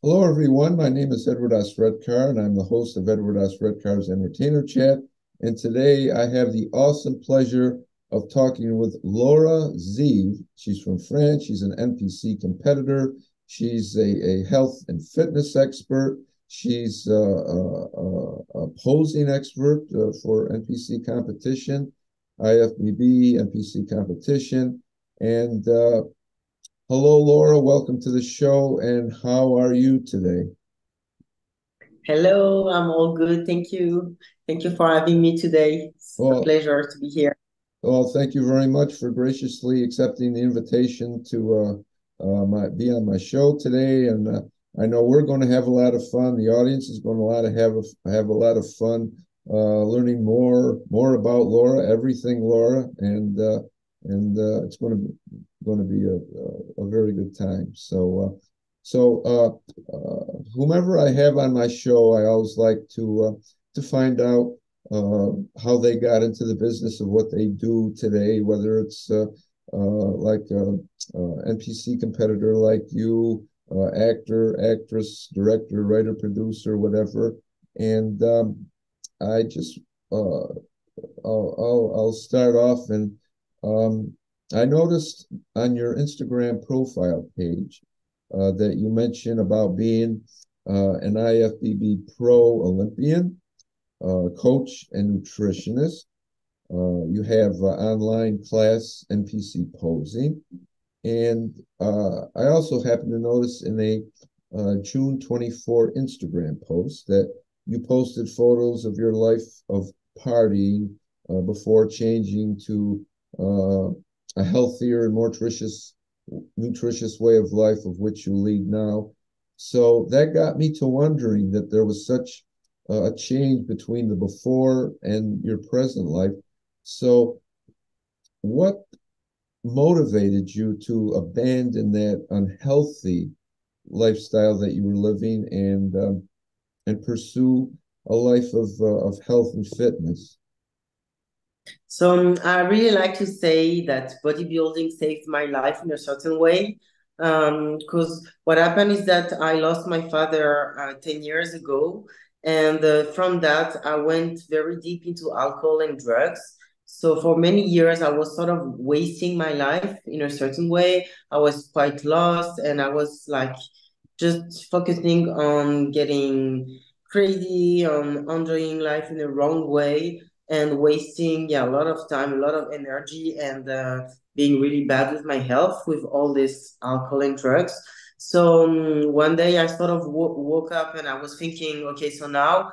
Hello, everyone. My name is Edward S. Redcar, and I'm the host of Edward S. Redcar's Entertainer Chat. And today I have the awesome pleasure of talking with Laura Ziv. She's from France. She's an NPC competitor. She's a health and fitness expert. She's a posing expert for NPC competition, Ifbb, NPC competition. And hello, Laura. Welcome to the show. And how are you today? Hello, I'm all good. Thank you. Thank you for having me today. It's a Well, pleasure to be here. well, thank you very much for graciously accepting the invitation to be on my show today. And I know we're going to have a lot of fun. The audience is going to have a lot of fun learning more about Laura, everything Laura, and it's going to be a very good time. Whomever I have on my show, I always like to find out how they got into the business of what they do today, whether it's like NPC competitor like you, actor, actress, director, writer, producer, whatever. And I just I'll start off and um, I noticed on your Instagram profile page that you mentioned about being an IFBB pro Olympian, coach and nutritionist. You have online class NPC posing. And I also happened to notice in a June 24 Instagram post that you posted photos of your life of partying before changing to a healthier and more nutritious way of life of which you lead now. So that got me to wondering that there was such a change between the before and your present life. So what motivated you to abandon that unhealthy lifestyle that you were living and pursue a life of health and fitness? I really like to say that bodybuilding saved my life in a certain way. Because what happened is that I lost my father 10 years ago. And from that, I went very deep into alcohol and drugs. So for many years, I was sort of wasting my life in a certain way. I was quite lost and I was like just focusing on getting crazy, on enjoying life in the wrong way and wasting a lot of time, a lot of energy, and being really bad with my health with all this alcohol and drugs. One day I sort of woke up and I was thinking, okay, so now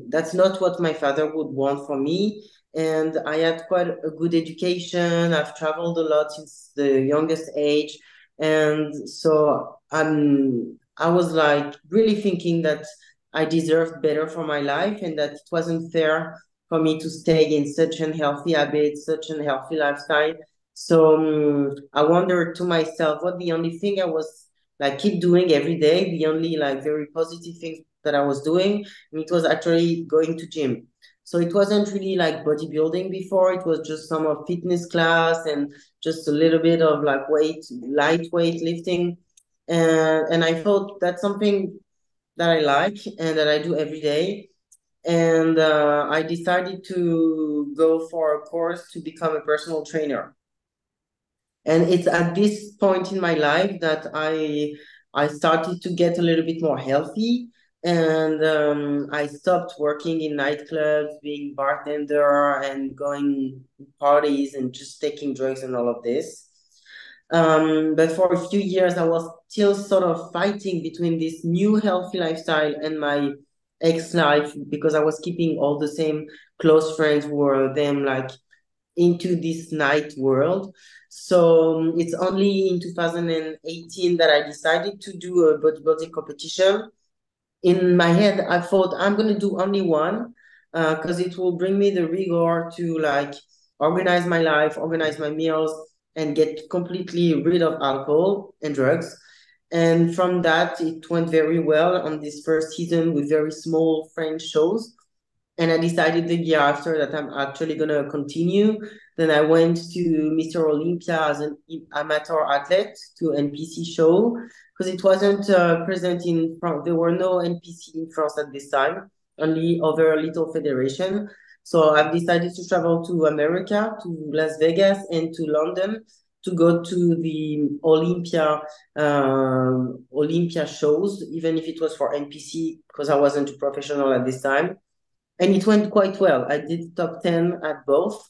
that's not what my father would want for me. And I had quite a good education. I've traveled a lot since the youngest age. And so I was like really thinking that I deserved better for my life and that it wasn't fair for me to stay in such an unhealthy habit, such an unhealthy lifestyle. I wondered to myself what the only thing I was like keep doing every day, the only like very positive thing that I was doing, and it was actually going to gym. So it wasn't really like bodybuilding before. It was just some of fitness class and just a little bit of like lightweight lifting. And I thought that's something that I like and that I do every day. And I decided to go for a course to become a personal trainer. And it's at this point in my life that I started to get a little bit more healthy. And I stopped working in nightclubs, being bartender, and going to parties and just taking drugs and all of this. But for a few years, I was still sort of fighting between this new healthy lifestyle and my ex life because I was keeping all the same close friends who were them like into this night world. It's only in 2018 that I decided to do a bodybuilding competition. In my head, I thought I'm gonna do only one because it will bring me the rigor to like organize my life, organize my meals, and get completely rid of alcohol and drugs. And from that, it went very well on this first season with very small French shows. And I decided the year after that I'm actually gonna continue. Then I went to Mr. Olympia as an amateur athlete to NPC show because it wasn't present in France. There were no NPC in France at this time, only other little federation. So I've decided to travel to America, to Las Vegas, and to London to go to the Olympia shows, even if it was for NPC, because I wasn't a professional at this time. And it went quite well. I did top 10 at both.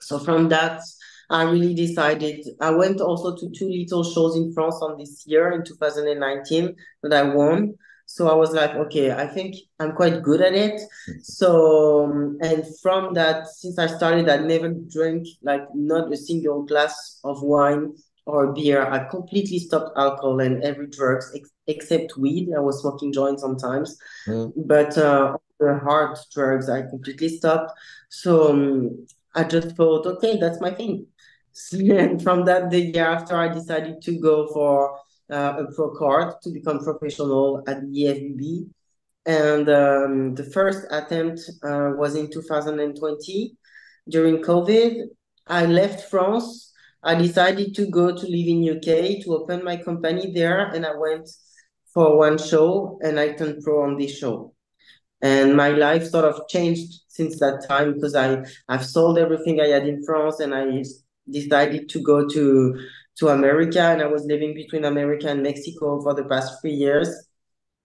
So from that, I really decided. I went also to two little shows in France on this year in 2019 that I won. So I was like, okay, I think I'm quite good at it. So, and from that, since I started, I never drank like not a single glass of wine or beer. I completely stopped alcohol and every drugs except weed. I was smoking joints sometimes, but the hard drugs I completely stopped. So I just thought, okay, that's my thing. And from that, the year after, I decided to go for a pro card to become professional at the Ifbb. And the first attempt was in 2020 during COVID. I left France. I decided to go to live in UK to open my company there, and I went for one show, and I turned pro on this show. And my life sort of changed since that time because I've sold everything I had in France and I decided to go to America, and I was living between America and Mexico for the past 3 years,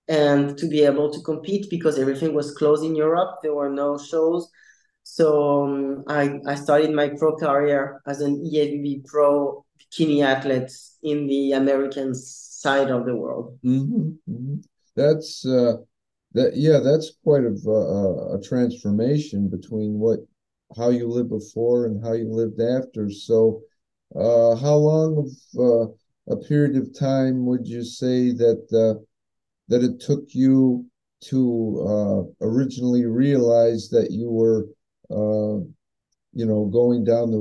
and to be able to compete because everything was closed in Europe, there were no shows. So I started my pro career as an EFB pro bikini athlete in the American side of the world. That's that's quite a transformation between how you lived before and how you lived after. So, how long of a period of time would you say that it took you to originally realize that you were going down the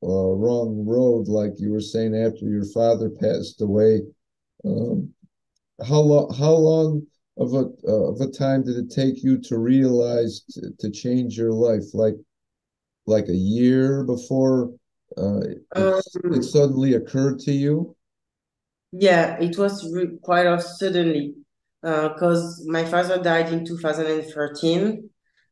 wrong road, like you were saying after your father passed away? Um, how long of a time did it take you to realize to change your life? Like a year before it Um, suddenly occurred to you? Yeah, it was quite of suddenly because my father died in 2013,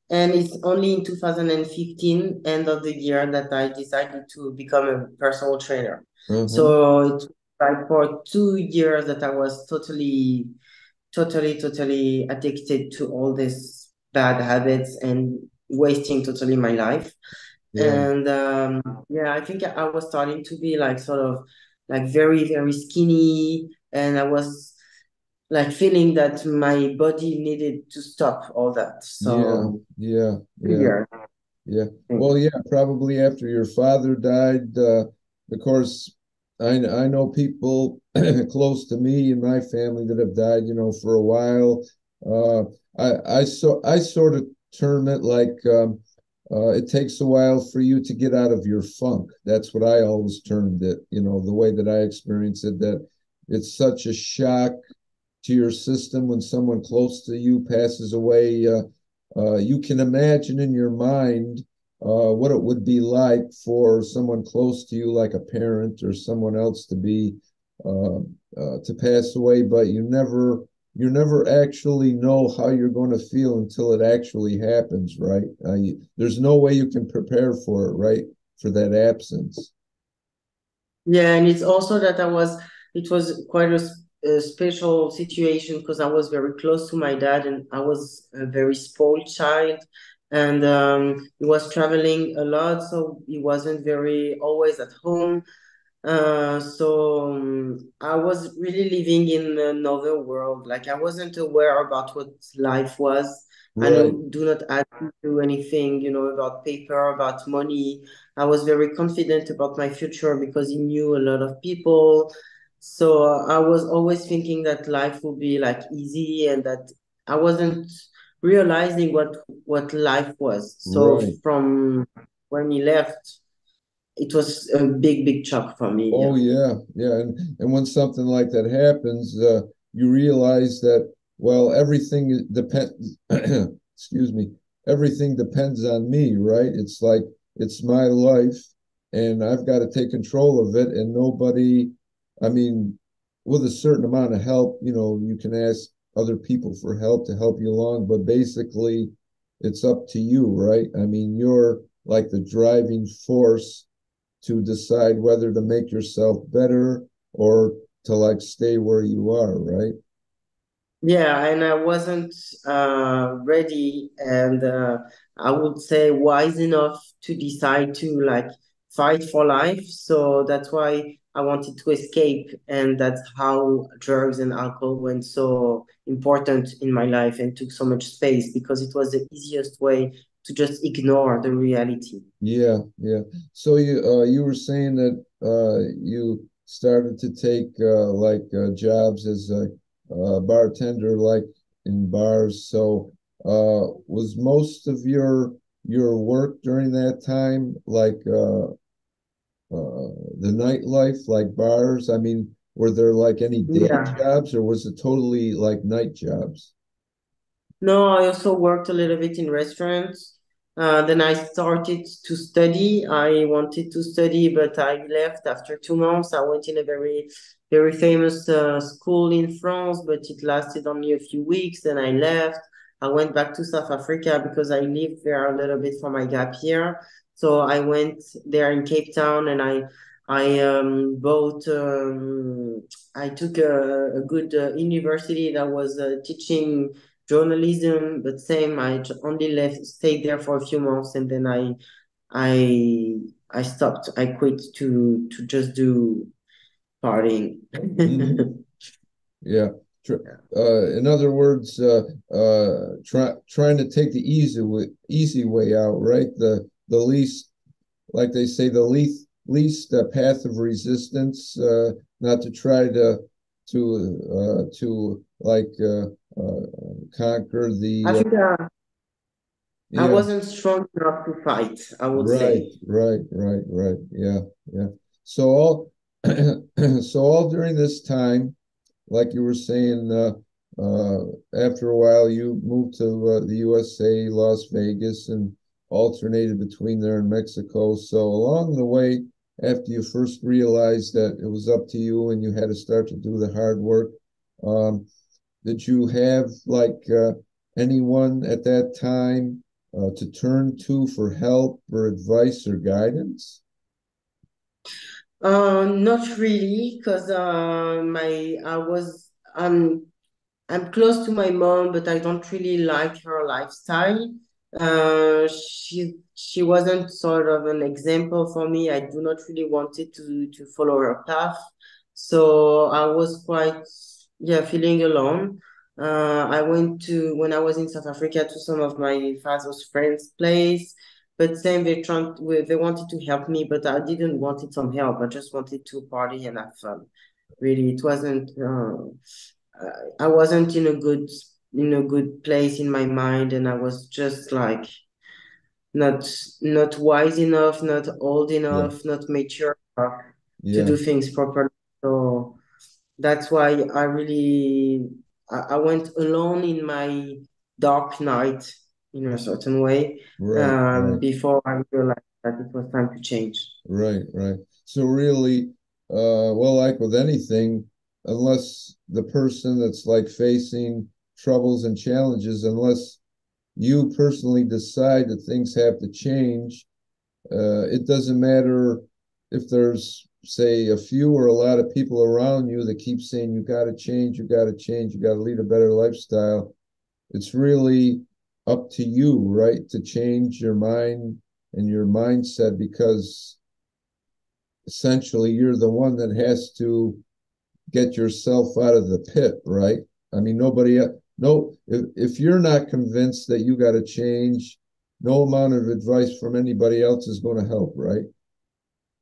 and it's only in 2015, end of the year, that I decided to become a personal trainer. Uh-huh. So it was like for 2 years that I was totally addicted to all these bad habits and wasting totally my life. Yeah. And yeah, I think I was starting to be like sort of like very skinny, and I was like feeling that my body needed to stop all that. Yeah. So Yeah. Yeah. yeah. Yeah. Well, yeah, probably after your father died, of course, I know people close to me and my family that have died, for a while. Uh, I sort of term it like it takes a while for you to get out of your funk. That's what I always termed it, the way that I experience it, that it's such a shock to your system when someone close to you passes away. You can imagine in your mind what it would be like for someone close to you, like a parent or someone else, to pass away, but you never actually know how you're going to feel until it actually happens, right? There's no way you can prepare for it, right? For that absence. Yeah, and it's also that it was quite a special situation because I was very close to my dad and I was a very spoiled child. And he was traveling a lot, so he wasn't very always at home. So I was really living in another world. Like I wasn't aware about what life was. I Right, know do not add to anything, about paper, about money. I was very confident about my future because he knew a lot of people. So I was always thinking that life would be like easy and that I wasn't realizing what life was. So right. from when he left, it was a big shock for me. Oh Yeah. yeah, yeah, and when something like that happens, you realize that, well, everything depends. Excuse me, everything depends on me, right? It's like it's my life and I've got to take control of it. And nobody, I mean, with a certain amount of help, you can ask other people for help to help you along, but basically it's up to you, right? I mean, you're like the driving force to decide whether to make yourself better or to like stay where you are, right? Yeah, and I wasn't ready and I would say wise enough to decide to like fight for life. So that's why I wanted to escape, and that's how drugs and alcohol went so important in my life and took so much space because it was the easiest way to just ignore the reality. Yeah, yeah. So you were saying that you started to take like jobs as a bartender, like in bars. So was most of your work during that time like the nightlife, like bars? I mean, were there like any day Yeah. jobs, or was it totally like night jobs? No, I also worked a little bit in restaurants. Then I started to study. I wanted to study, but I left after 2 months. I went in a very, very famous school in France, but it lasted only a few weeks. Then I left. I went back to South Africa because I lived there a little bit for my gap year. So I went there in Cape Town, and I bought I took a good university that was teaching journalism, but same, only left, stayed there for a few months, and then I, I stopped. I quit to just do partying. Hmm. Yeah. In other words, trying to take the easy way out, right? The least, like they say, the least path of resistance, not to try to like conquer I the think I yeah. wasn't strong enough to fight, I would Right, say. right. Yeah, yeah. So all so all during this time, like you were saying, after a while you moved to the USA, Las Vegas, and alternated between there and Mexico. So along the way, after you first realized that it was up to you and you had to start to do the hard work, um, did you have like anyone at that time to turn to for help or advice or guidance? Not really, because my I was I'm close to my mom, but I don't really like her lifestyle. She wasn't sort of an example for me. I do not really wanted to follow her path, so I was quite, yeah, feeling alone. I went to when I was in South Africa to some of my father's friends' place, but same they wanted to help me, but I didn't wanted some help. I just wanted to party and have fun. Really, it wasn't. I wasn't in a good place in my mind, and I was just like not not wise enough, not old Yeah, enough, not mature enough to yeah, do things properly. So that's why I went alone in my dark night in a certain way right. before I realized that it was time to change. Right. So really, well, like with anything, unless the person that's like facing troubles and challenges, unless you personally decide that things have to change, it doesn't matter if there's, say, a few or a lot of people around you that keep saying you got to change, you got to change, you got to lead a better lifestyle. It's really up to you, right, to change your mind and your mindset because essentially you're the one that has to get yourself out of the pit, right? I mean, nobody, no, if you're not convinced that you got to change, no amount of advice from anybody else is going to help, right?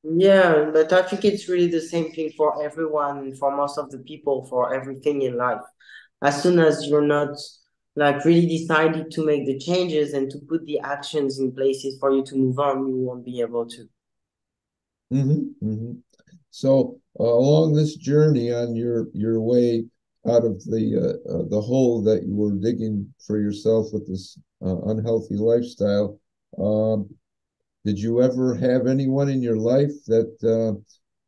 Yeah, but I think it's really the same thing for everyone, for most of the people, for everything in life. As soon as you're not like really decided to make the changes and to put the actions in places for you to move on, you won't be able to. Mm-hmm. So along this journey on your way out of the hole that you were digging for yourself with this unhealthy lifestyle, um, Did you ever have anyone in your life that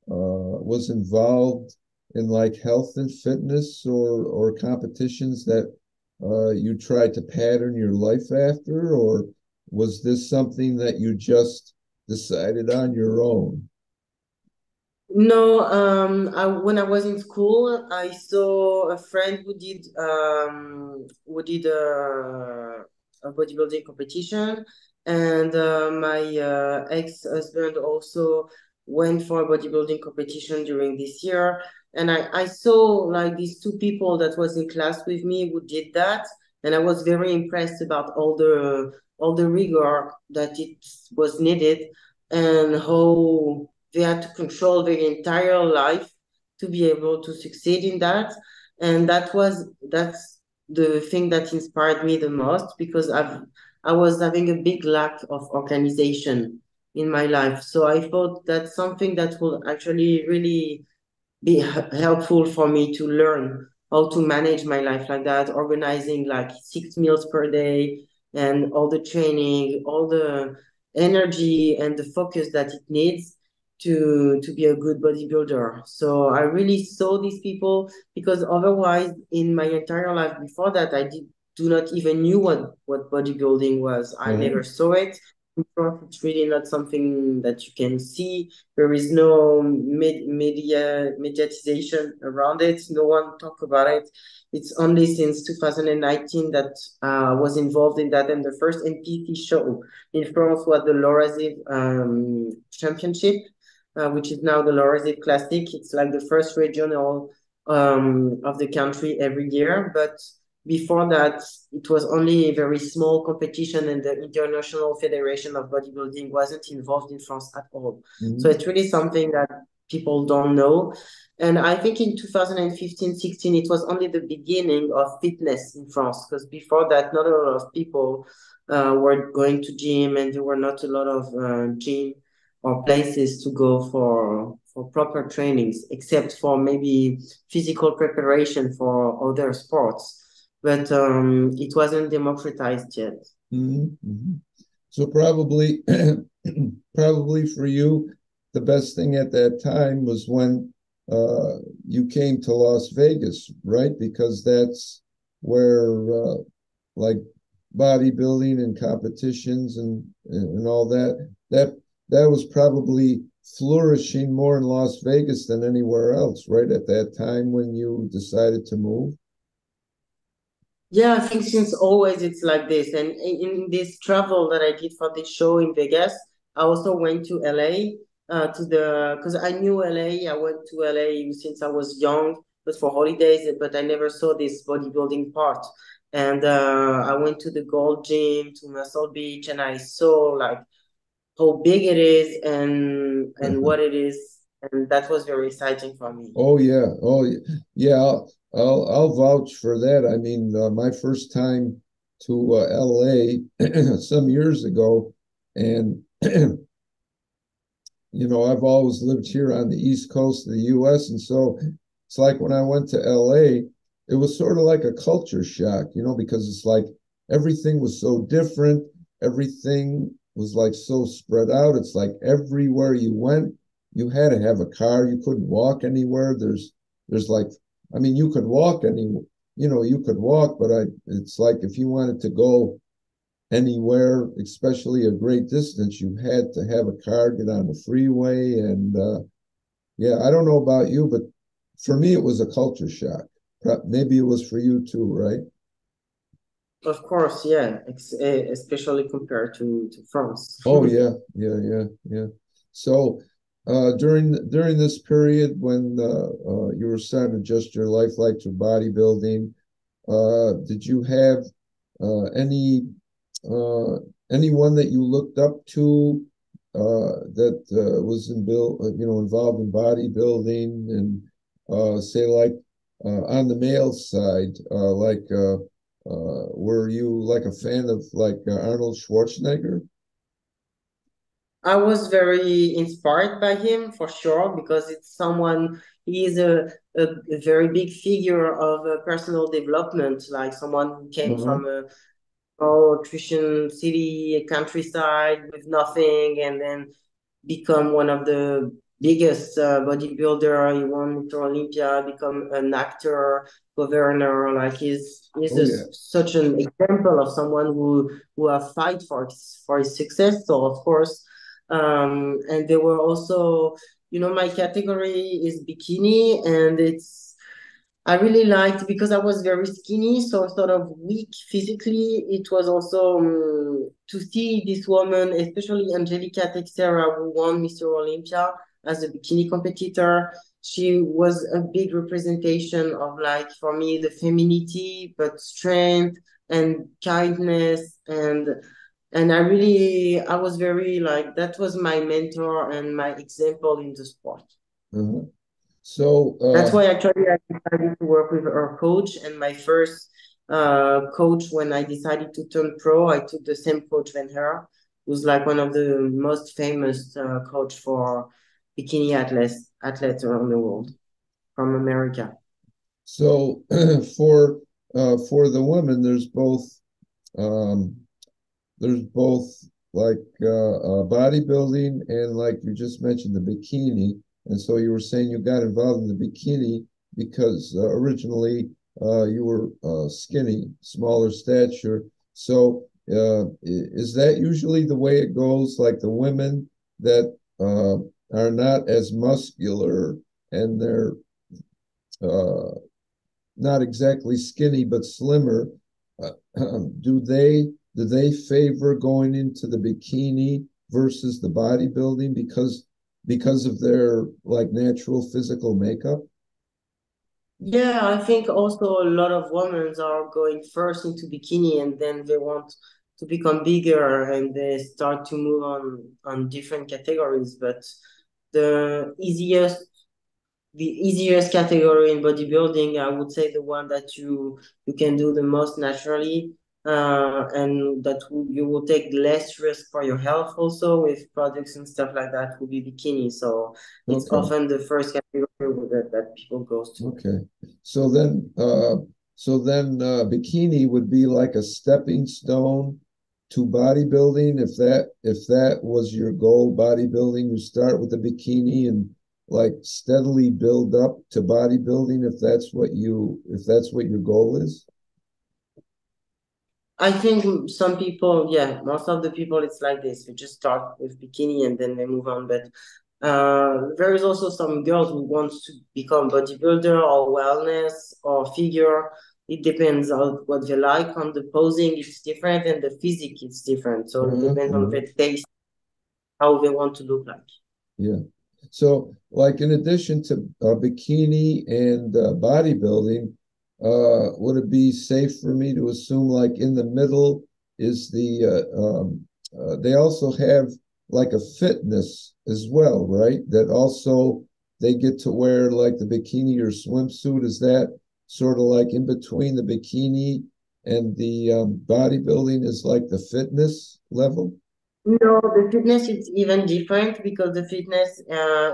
was involved in like health and fitness or competitions that you tried to pattern your life after, or was this something that you just decided on your own? No, when I was in school, I saw a friend who did a bodybuilding competition, and my ex-husband also went for a bodybuilding competition during this year. And I saw like these two people that was in class with me who did that, and I was very impressed about all the rigor that it was needed and how they had to control their entire life to be able to succeed in that. And that's the thing that inspired me the most because I was having a big lack of organization in my life. So I thought that's something that will actually really be helpful for me to learn how to manage my life like that, organizing like 6 meals per day and all the training, all the energy and the focus that it needs to be a good bodybuilder. So I really saw these people because otherwise in my entire life before that I did do not even knew what bodybuilding was. I never Uh-huh. saw it. It's really not something that you can see. There is no mediatization around it. No one talk about it. It's only since 2019 that I was involved in that. And the first NPC show in France was the Lorazif Championship, which is now the Lorazif Classic. It's like the first regional of the country every year. But before that, it was only a very small competition, and the International Federation of Bodybuilding wasn't involved in France at all. So Mhm. it's really something that people don't know. And I think in 2015-16, it was only the beginning of fitness in France, because before that, not a lot of people were going to gym, and there were not a lot of gym or places to go for proper trainings, except for maybe physical preparation for other sports. But it wasn't democratized yet. Mhm. Mhm. So probably, probably for you, the best thing at that time was when you came to Las Vegas, right? Because that's where like bodybuilding and competitions and all that was probably flourishing more in Las Vegas than anywhere else, right? At that time when you decided to move. Yeah, I think since always it's like this. And in this travel that I did for this show in Vegas, I also went to LA because I knew LA. I went to LA since I was young, but for holidays, but I never saw this bodybuilding part. And I went to the Gold Gym, to Muscle Beach, and I saw like how big it is and what it is. And that was very exciting for me. Oh yeah, yeah. I'll vouch for that. I mean, my first time to L.A. some years ago, and I've always lived here on the East Coast of the U.S., and so it's like when I went to L.A., it was sort of like a culture shock, because it's like everything was so different, everything was like so spread out. It's like everywhere you went, you had to have a car. You couldn't walk anywhere. There's like, I mean, you could walk you could walk, but it's like if you wanted to go anywhere, especially a great distance, you had to have a car, get on the freeway. And yeah, I don't know about you, but for me, it was a culture shock. Maybe it was for you too, right? Of course, yeah, especially compared to France. Oh yeah, yeah, yeah, yeah. So during this period when you were starting to adjust your life like to bodybuilding, did you have any uh, anyone that you looked up to that was involved in bodybuilding and say like on the male side, were you like a fan of like Arnold Schwarzenegger? I was very inspired by him for sure because it's someone, he is a very big figure of personal development, like someone who came Uh-huh. from malnutrition city, a countryside with nothing, and then become one of the biggest bodybuilder. He won Mr. Olympia, become an actor, governor. Like he's Oh yeah. such an example of someone who have fight for his success. So of course, and there were also, my category is bikini, and I really liked because I was very skinny, so sort of weak physically. It was also to see this woman, especially Angelica Texera, who won Mr. Olympia as a bikini competitor. She was a big representation of, like, for me, the femininity, but strength and kindness, and I was very, like, that was my mentor and my example in the sport. Uh-huh. So, That's why actually I decided to work with our coach. And my first coach, when I decided to turn pro, I took the same coach than her, who's like one of the most famous coach for bikini athletes around the world from America. so for for the women, um, there's both like bodybuilding and like you just mentioned the bikini. And so you were saying you got involved in the bikini because originally you were skinny, smaller stature. So is that usually the way it goes? Like the women that are not as muscular and they're uh, not exactly skinny but slimmer, uh, do they favor going into the bikini versus the bodybuilding because of their like natural physical makeup? Yeah, I think also a lot of women are going first into bikini and then they want to become bigger and they start to move on different categories. But the easiest the easiest category in bodybuilding, I would say the one that you can do the most naturally, and that you will take less risk for your health also with products and stuff like that will be bikini. So it's Okay. often the first category that people goes to. Okay. So then, bikini would be like a stepping stone to bodybuilding. If that was your goal, bodybuilding, you start with the bikini and like steadily build up to bodybuilding. If that's what your goal is. I think some people, yeah, most of the people, it's like this. We just start with bikini and then they move on. But there is also some girls who want to become bodybuilder or wellness or figure. It depends on what they like. On the posing, it's different, and the physique, it's different. So it Uh-huh, depends on uh-huh. their taste, how they want to look like. Yeah. So, like, in addition to bikini and bodybuilding, would it be safe for me to assume, like, in the middle is they also have like a fitness as well, right? That also they get to wear like the bikini or swimsuit. Is that sort of like in between the bikini and the bodybuilding is like the fitness level? No, the fitness is even different because the fitness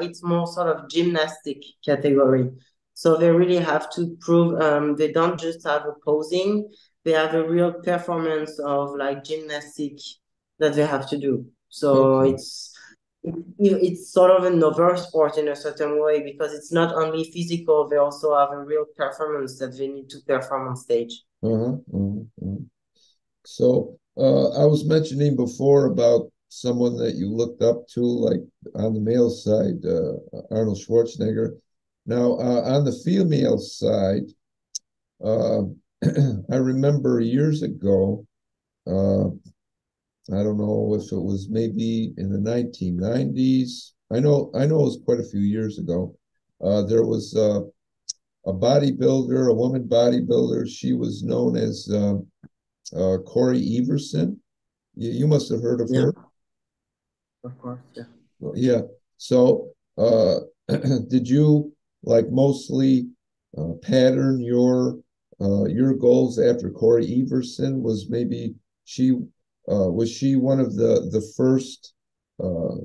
it's more sort of gymnastic category. So they really have to prove they don't just have a posing, they have a real performance of like gymnastic that they have to do. So Okay. it's sort of another sport in a certain way because it's not only physical, they also have a real performance that they need to perform on stage. Uh-huh, uh-huh, uh-huh. So I was mentioning before about someone that you looked up to, like on the male side, Arnold Schwarzenegger. Now, on the female side, uh, I remember years ago, uh, I don't know if it was maybe in the 1990s. I know it was quite a few years ago. There was a bodybuilder, a woman bodybuilder. She was known as Corey Everson. You must have heard of Yeah, her. of course. Yeah. Yeah. So, did you like mostly pattern your goals after Corey Everson? Was she one of the first? Uh,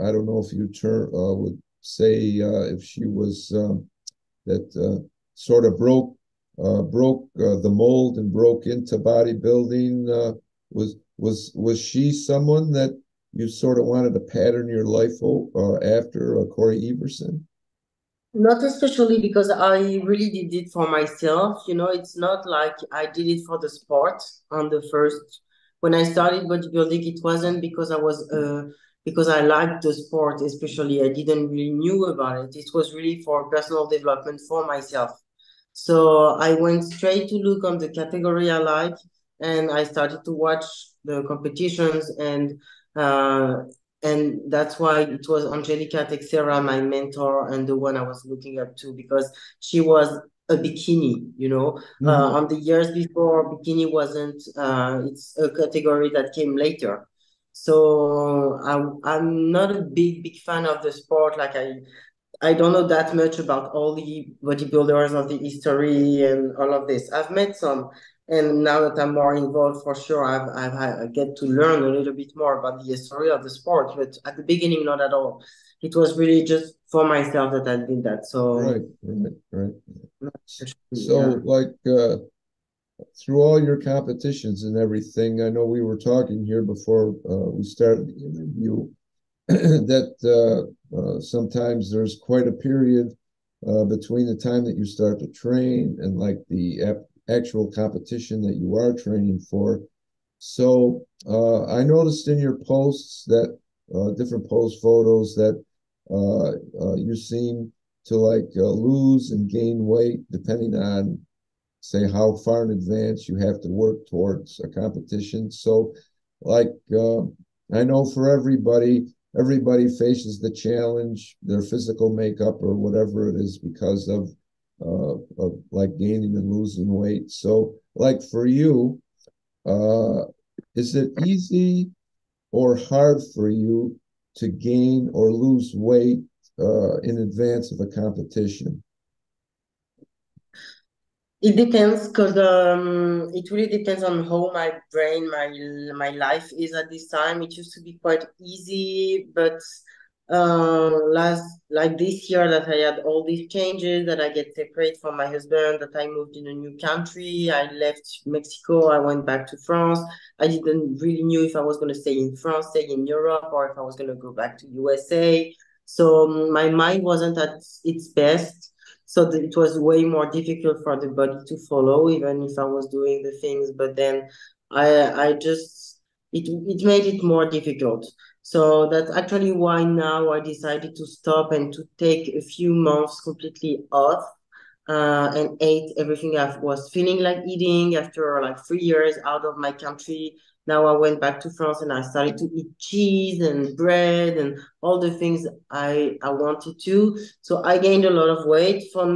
I don't know if you would say if she was that sort of broke broke the mold and broke into bodybuilding. Was she someone that you sort of wanted to pattern your life after Corey Everson? Not especially because I really did it for myself. It's not like I did it for the sport on the first. When I started bodybuilding, it wasn't because I liked the sport, especially. I didn't really knew about it. It was really for personal development for myself. So I went straight to look on the category I like, and I started to watch the competitions, uh, and that's why it was Angelica Texera, my mentor, and the one I was looking up to because she was a bikini. Mm-hmm. On the years before, bikini wasn't. It's a category that came later. So I'm not a big fan of the sport. Like I don't know that much about all the bodybuilders of the history and all of this. I've met some, and now that I'm more involved, for sure, I get to learn a little bit more about the history of the sport. But at the beginning, not at all. It was really just for myself that I did that. So, Right, right, right. yeah. So, like, through all your competitions and everything, I know we were talking here before we started the interview that sometimes there's quite a period between the time that you start to train and like the actual competition that you are training for. So I noticed in your posts that different post photos that you seem to like lose and gain weight depending on say how far in advance you have to work towards a competition. So, like I know for everybody faces the challenge, their physical makeup or whatever it is because of like gaining and losing weight. So, like for you, uh, is it easy or hard for you to gain or lose weight in advance of a competition? It depends because it really depends on how my brain, my life is at this time. It used to be quite easy, but last like this year that I had all these changes, that I get separate from my husband, that I moved in a new country, I left Mexico, I went back to France. I didn't really knew if I was going to stay in France, stay in Europe, or if I was going to go back to USA. So my mind wasn't at its best, so it was way more difficult for the body to follow, even if I was doing the things. But then I just it made it more difficult. So that's actually why now I decided to stop and to take a few months completely off, and ate everything I was feeling like eating after like 3 years out of my country. Now I went back to France and I started to eat cheese and bread and all the things I wanted to. So I gained a lot of weight. From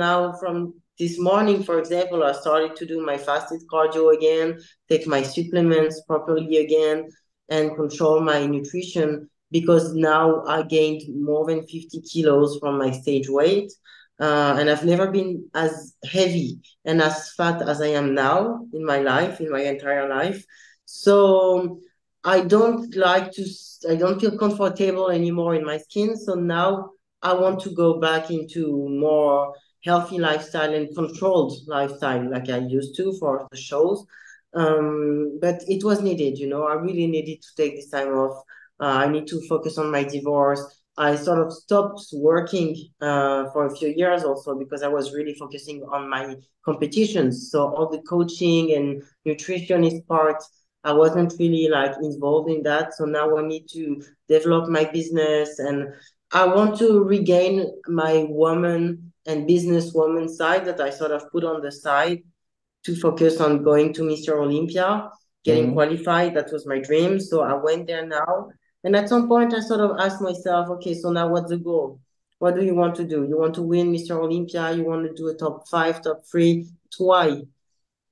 this morning, for example, I started to do my fasted cardio again, take my supplements properly again, and control my nutrition because now I gained more than 50 kilos from my stage weight. And I've never been as heavy and as fat as I am now in my life, in my entire life. So I don't feel comfortable anymore in my skin. So now I want to go back into more healthy lifestyle and controlled lifestyle like I used to for the shows. But it was needed, I really needed to take this time off. I need to focus on my divorce. I sort of stopped working for a few years also because I was really focusing on my competitions. So all the coaching and nutritionist part, I wasn't really like involved in that. So now I need to develop my business, and I want to regain my woman and businesswoman side that I sort of put on the side to focus on going to Mr. Olympia, getting Uh-huh. qualified. That was my dream. So I went there now. And at some point, I sort of asked myself, okay, so now what's the goal? What do you want to do? You want to win Mr. Olympia? You want to do a top five, top three? Why?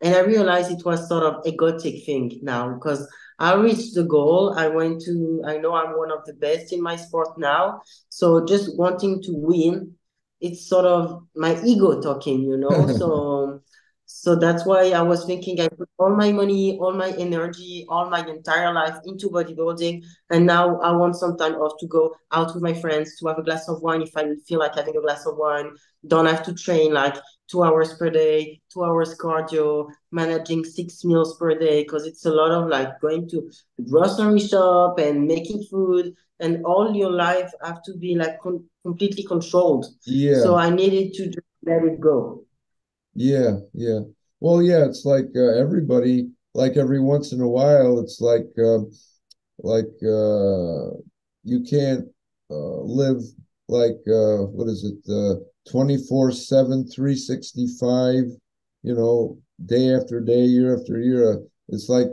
And I realized it was sort of a gothic thing now because I reached the goal. I know I'm one of the best in my sport now. So just wanting to win, it's sort of my ego talking. So that's why I was thinking I put all my money, all my energy, all my entire life into bodybuilding. And now I want some time off to go out with my friends to have a glass of wine if I feel like having a glass of wine. Don't have to train like 2 hours per day, 2 hours cardio, managing 6 meals per day, because it's a lot of like going to the grocery shop and making food, and all your life have to be like completely controlled. Yeah, So I needed to just let it go. yeah, yeah. Well, yeah, it's like everybody, like every once in a while, it's like you can't live like what is it 24/7 365, day after day, year after year. It's like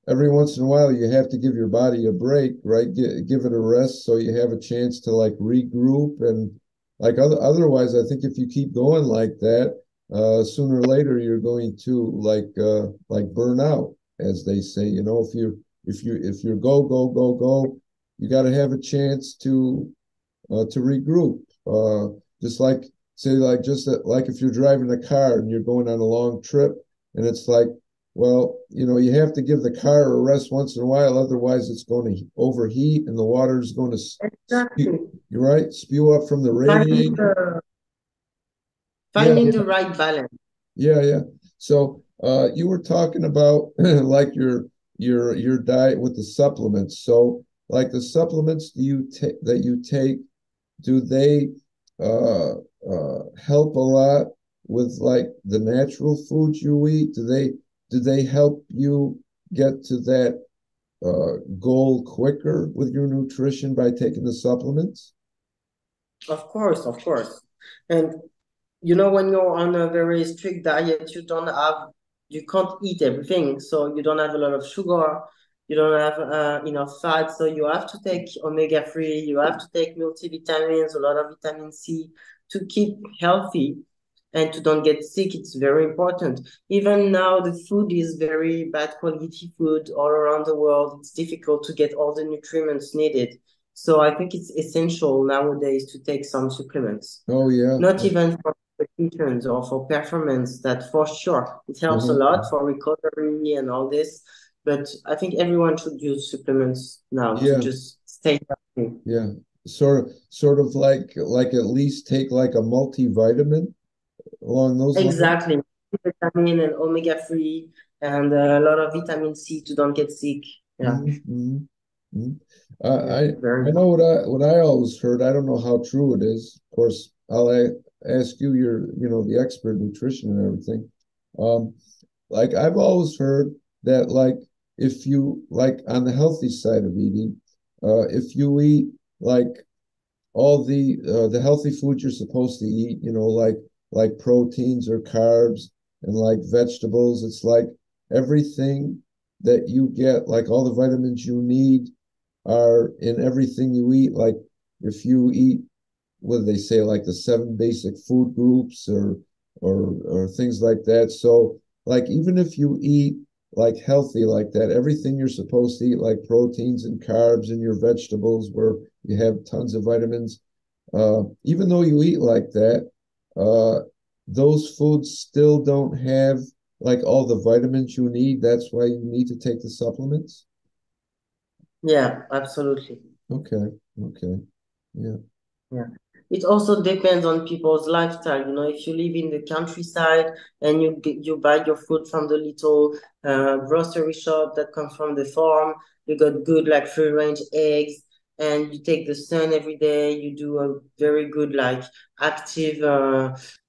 every once in a while you have to give your body a break, right? Give it a rest so you have a chance to like regroup and like otherwise I think if you keep going like that, sooner or later you're going to like burn out, as they say. If you go, you got to have a chance to regroup. Just like say like just like if you're driving a car and you're going on a long trip, and it's like, well, you have to give the car a rest once in a while, otherwise it's going to overheat and the water is going to spew. Exactly. You're right, spew up from the Finding radiator. the Yeah, finding the right balance. yeah, yeah. So you were talking about like your diet with the supplements. So like the supplements that you take, do they help a lot with like the natural foods you eat? Do they help you get to that goal quicker with your nutrition by taking the supplements? Of course, of course. And when you're on a very strict diet, you can't eat everything. So you don't have a lot of sugar, you don't have enough fat. So you have to take omega-3, you have to take multivitamins, a lot of vitamin C to keep healthy and to don't get sick. It's very important. Even now, the food is very bad quality food all around the world. It's difficult to get all the nutrients needed. So I think it's essential nowadays to take some supplements. Oh yeah. Not even for competitions or for performance, that for sure it helps a Uh-huh. lot for recovery and all this. But I think everyone should use supplements now to Yeah, just stay healthy. yeah. Sort of like at least take like a multivitamin along those lines. Exactly. Vitamin and omega-3 and a lot of vitamin C to don't get sick. Yeah, Mm-hmm. Mm-hmm. yeah, I very I know important. what I always heard. I don't know how true it is. Of course, I'll ask you. You're the expert in nutrition and everything. Um, like I've always heard that like if you like on the healthy side of eating, if you eat like all the healthy foods you're supposed to eat, like proteins or carbs and like vegetables. It's like everything that you get, like all the vitamins you need are in everything you eat. Like if you eat, what do they say, like the seven basic food groups or things like that. So like even if you eat like healthy like that, everything you're supposed to eat, like proteins and carbs and your vegetables where you have tons of vitamins, even though you eat like that, uh, those foods still don't have like all the vitamins you need. That's why you need to take the supplements. Yeah, absolutely. Okay, okay, yeah. Yeah. It also depends on people's lifestyle. If you live in the countryside and you buy your food from the little grocery shop that comes from the farm, you got good like free range eggs, and you take the sun every day. You do a very good like active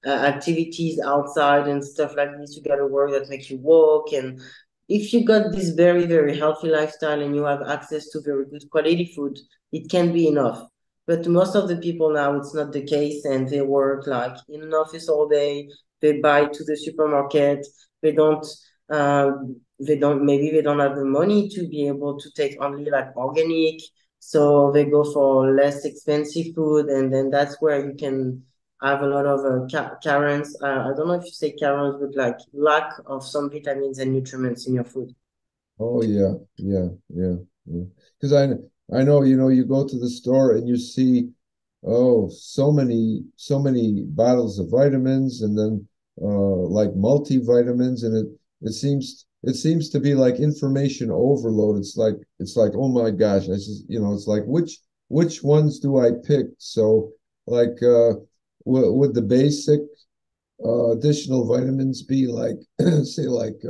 activities outside and stuff like this. You got to work that makes you walk, and if you got this very very healthy lifestyle and you have access to very good quality food, it can be enough. But most of the people now, it's not the case, and they work like in an office all day. They buy to the supermarket. They don't. Maybe they don't have the money to be able to take only like organic. So they go for less expensive food, and then that's where you can have a lot of carency. I don't know if you say carency, but like lack of some vitamins and nutrients in your food. Oh yeah, yeah, yeah, yeah. Because I know, you go to the store and you see, oh, so many bottles of vitamins, and then like multivitamins, and it seems to be like information overload. It's like oh my gosh, it's like which ones do I pick? So like with the basic additional vitamins be like, say, like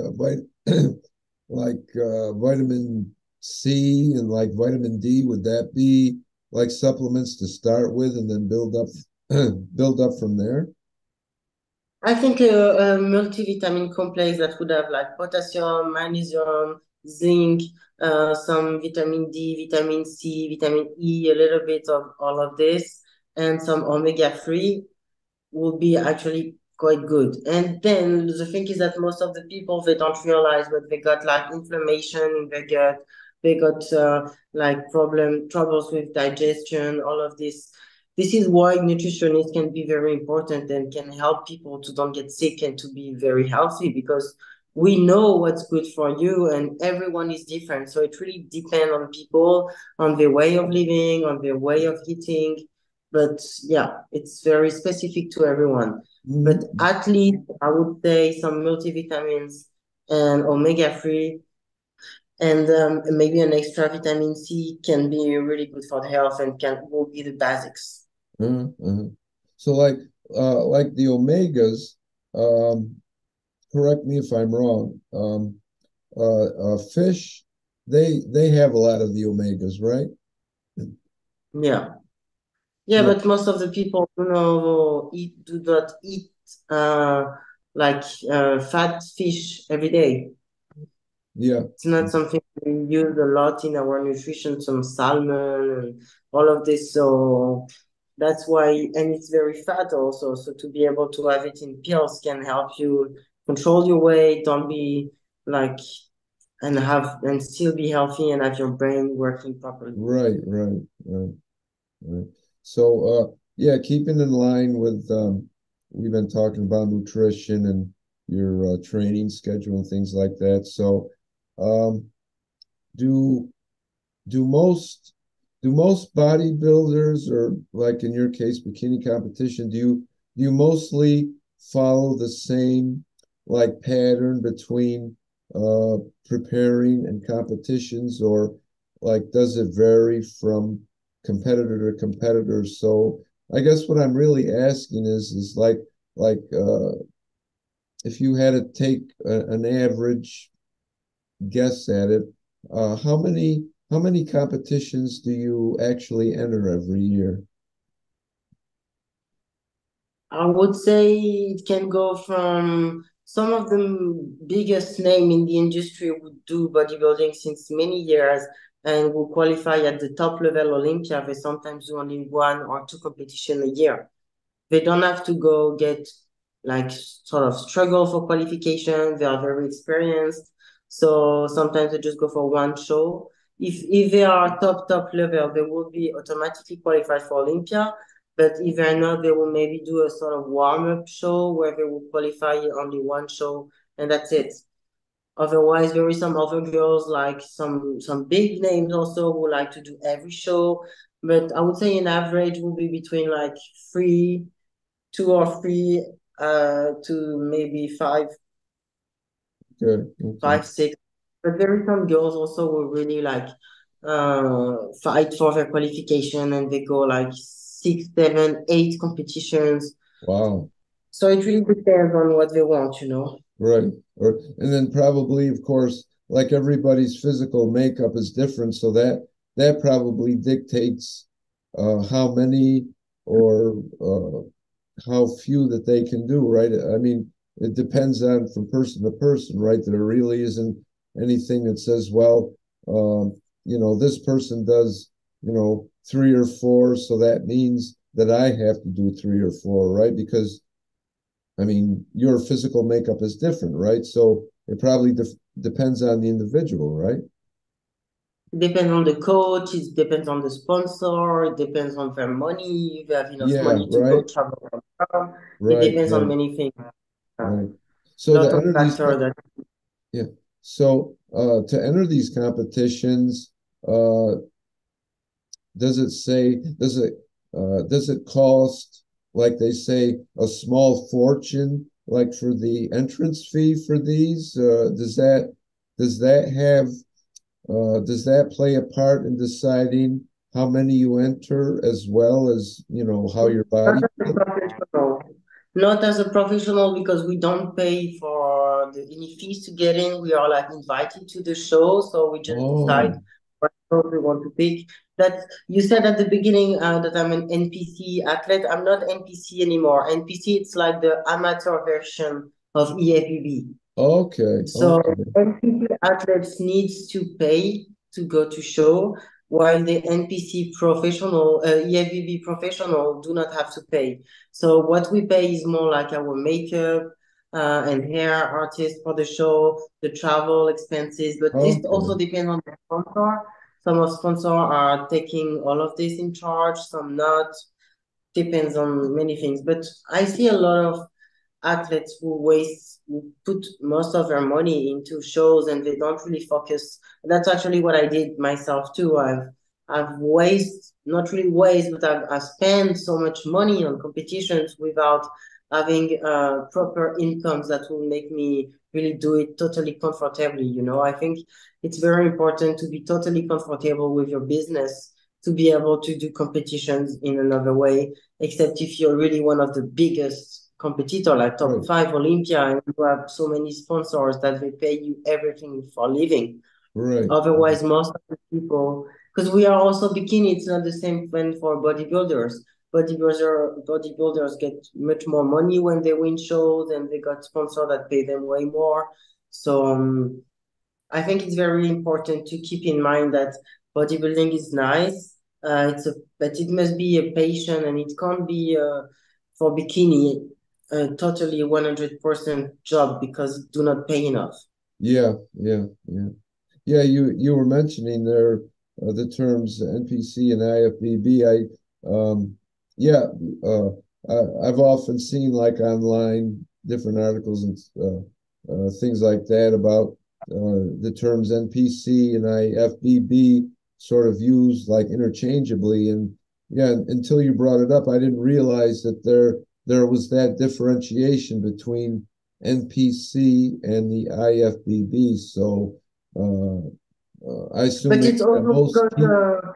like vitamin C and like vitamin D? Would that be like supplements to start with and then build up build up from there? I think a multivitamin complex that would have like potassium, magnesium, zinc, some vitamin D, vitamin C, vitamin E, a little bit of all of this, and some omega-3 will be actually quite good. And then the thing is that most of the people they don't realize, but they got like inflammation in their gut, they got like troubles with digestion, all of this. This is why nutritionists can be very important and can help people to don't get sick and to be very healthy because we know what's good for you and everyone is different. So it really depends on people, on their way of living, on their way of eating, but yeah, it's very specific to everyone. But Mhm. at least I would say some multivitamins and omega-3 and maybe an extra vitamin C can be really good for the health and can will be the basics. Uh-huh. So like the omegas, um, correct me if I'm wrong. Fish, they have a lot of the omegas, right? Yeah. Yeah, Yeah, but most of the people do not eat uh like fat fish every day. yeah, It's not something we use a lot in our nutrition, some salmon and all of this. So that's why, and it's very fat also. So to be able to have it in pills can help you control your weight, don't be like, and have, and still be healthy and have your brain working properly. right. Right. So, yeah, keeping in line with we've been talking about nutrition and your training schedule and things like that. So, um, do do most do most bodybuilders, or like in your case, bikini competition, do you mostly follow the same like pattern between uh preparing and competitions, or like does it vary from competitor to competitor? So I guess what I'm really asking is like if you had to take an average guess at it, how many competitions do you actually enter every year? I would say it can go from some of the biggest name in the industry would do bodybuilding since many years and will qualify at the top level Olympia. They sometimes do only one or two competition a year. They don't have to go get like sort of struggle for qualification. They are very experienced. So sometimes they just go for one show. If they are top level, they will be automatically qualified for Olympia. But if they're not, they will maybe do a sort of warm-up show where they will qualify only one show and that's it. Otherwise, there is some other girls like some big names also who like to do every show. But I would say an average will be between like three, two or three to maybe Okay. 6. But there are some girls also who really like fight for their qualification and they go like 6, 7, 8 competitions. Wow. So it really depends on what they want. Right. And then probably, of course, like everybody's physical makeup is different, so that probably dictates how many or how few that they can do, right? I mean, it depends on from person to person, right? There really isn't anything that says, well, this person does, three or four, so that means that I have to do three or four, right? Because I mean, your physical makeup is different, right? So it probably depends on the individual, right? It depends on the coach, it depends on the sponsor, it depends on their money, if they have enough Yeah, money to go right, travel around. It right, depends on right, many things. A right. So lot to of enter these, factors that yeah. So to enter these competitions, uh, does it say does it cost, like they say, a small fortune, like for the entrance fee for these? Does that play a part in deciding how many you enter, as well as how your body feels? professional. Not as a professional because we don't pay for any fees to get in. We are like invited to the show, so we just decide Oh, what show we want to pick. That you said at the beginning that I'm an NPC athlete. I'm not NPC anymore. NPC it's like the amateur version of EFBB. okay, So okay. NPC athletes needs to pay to go to show, while the NPC professional, EFBB professional do not have to pay. So what we pay is more like our makeup and hair artist for the show, the travel expenses, but this Okay. also depends on the sponsor. Some of sponsors are taking all of this in charge, some not. Depends on many things. But I see a lot of athletes who put most of their money into shows and they don't really focus. That's actually what I did myself too. I've waste not really waste, but I've spent so much money on competitions without having proper incomes that will make me really do it totally comfortably. I think it's very important to be totally comfortable with your business to be able to do competitions in another way, except if you're really one of the biggest competitor, like top Right, five Olympia, and you have so many sponsors that they pay you everything for living. right. Otherwise, most of the people, because we are also bikini, it's not the same thing for bodybuilders. Bodybuilders get much more money when they win shows, and they got sponsors that pay them way more. So I think it's very important to keep in mind that bodybuilding is nice. But it must be a passion, and it can't be for bikini totally 100% job because it do not pay enough. Yeah, yeah, yeah. Yeah, you were mentioning there the terms NPC and IFBB. Yeah, uh, I've often seen like online different articles and things like that about the terms NPC and IFBB sort of used like interchangeably. And yeah, until you brought it up, I didn't realize that there was that differentiation between NPC and the IFBB. So I assume But maybe it's that also most because people.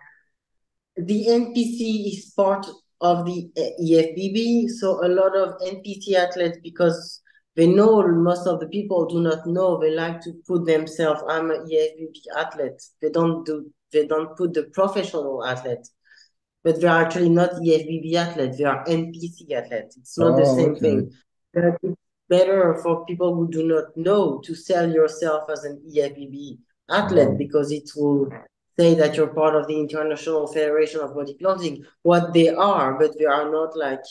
the NPC is part of the EFBB, so a lot of NPC athletes, because they know most of the people do not know, they like to put themselves, I'm an EFBB athlete. They don't put the professional athlete, but they're actually not EFBB athletes, they are NPC athletes. It's not the Oh, same okay. thing. But it's better for people who do not know to sell yourself as an EFBB athlete Oh, because it will say that you're part of the International Federation of Bodybuilding, what they are, but they are not like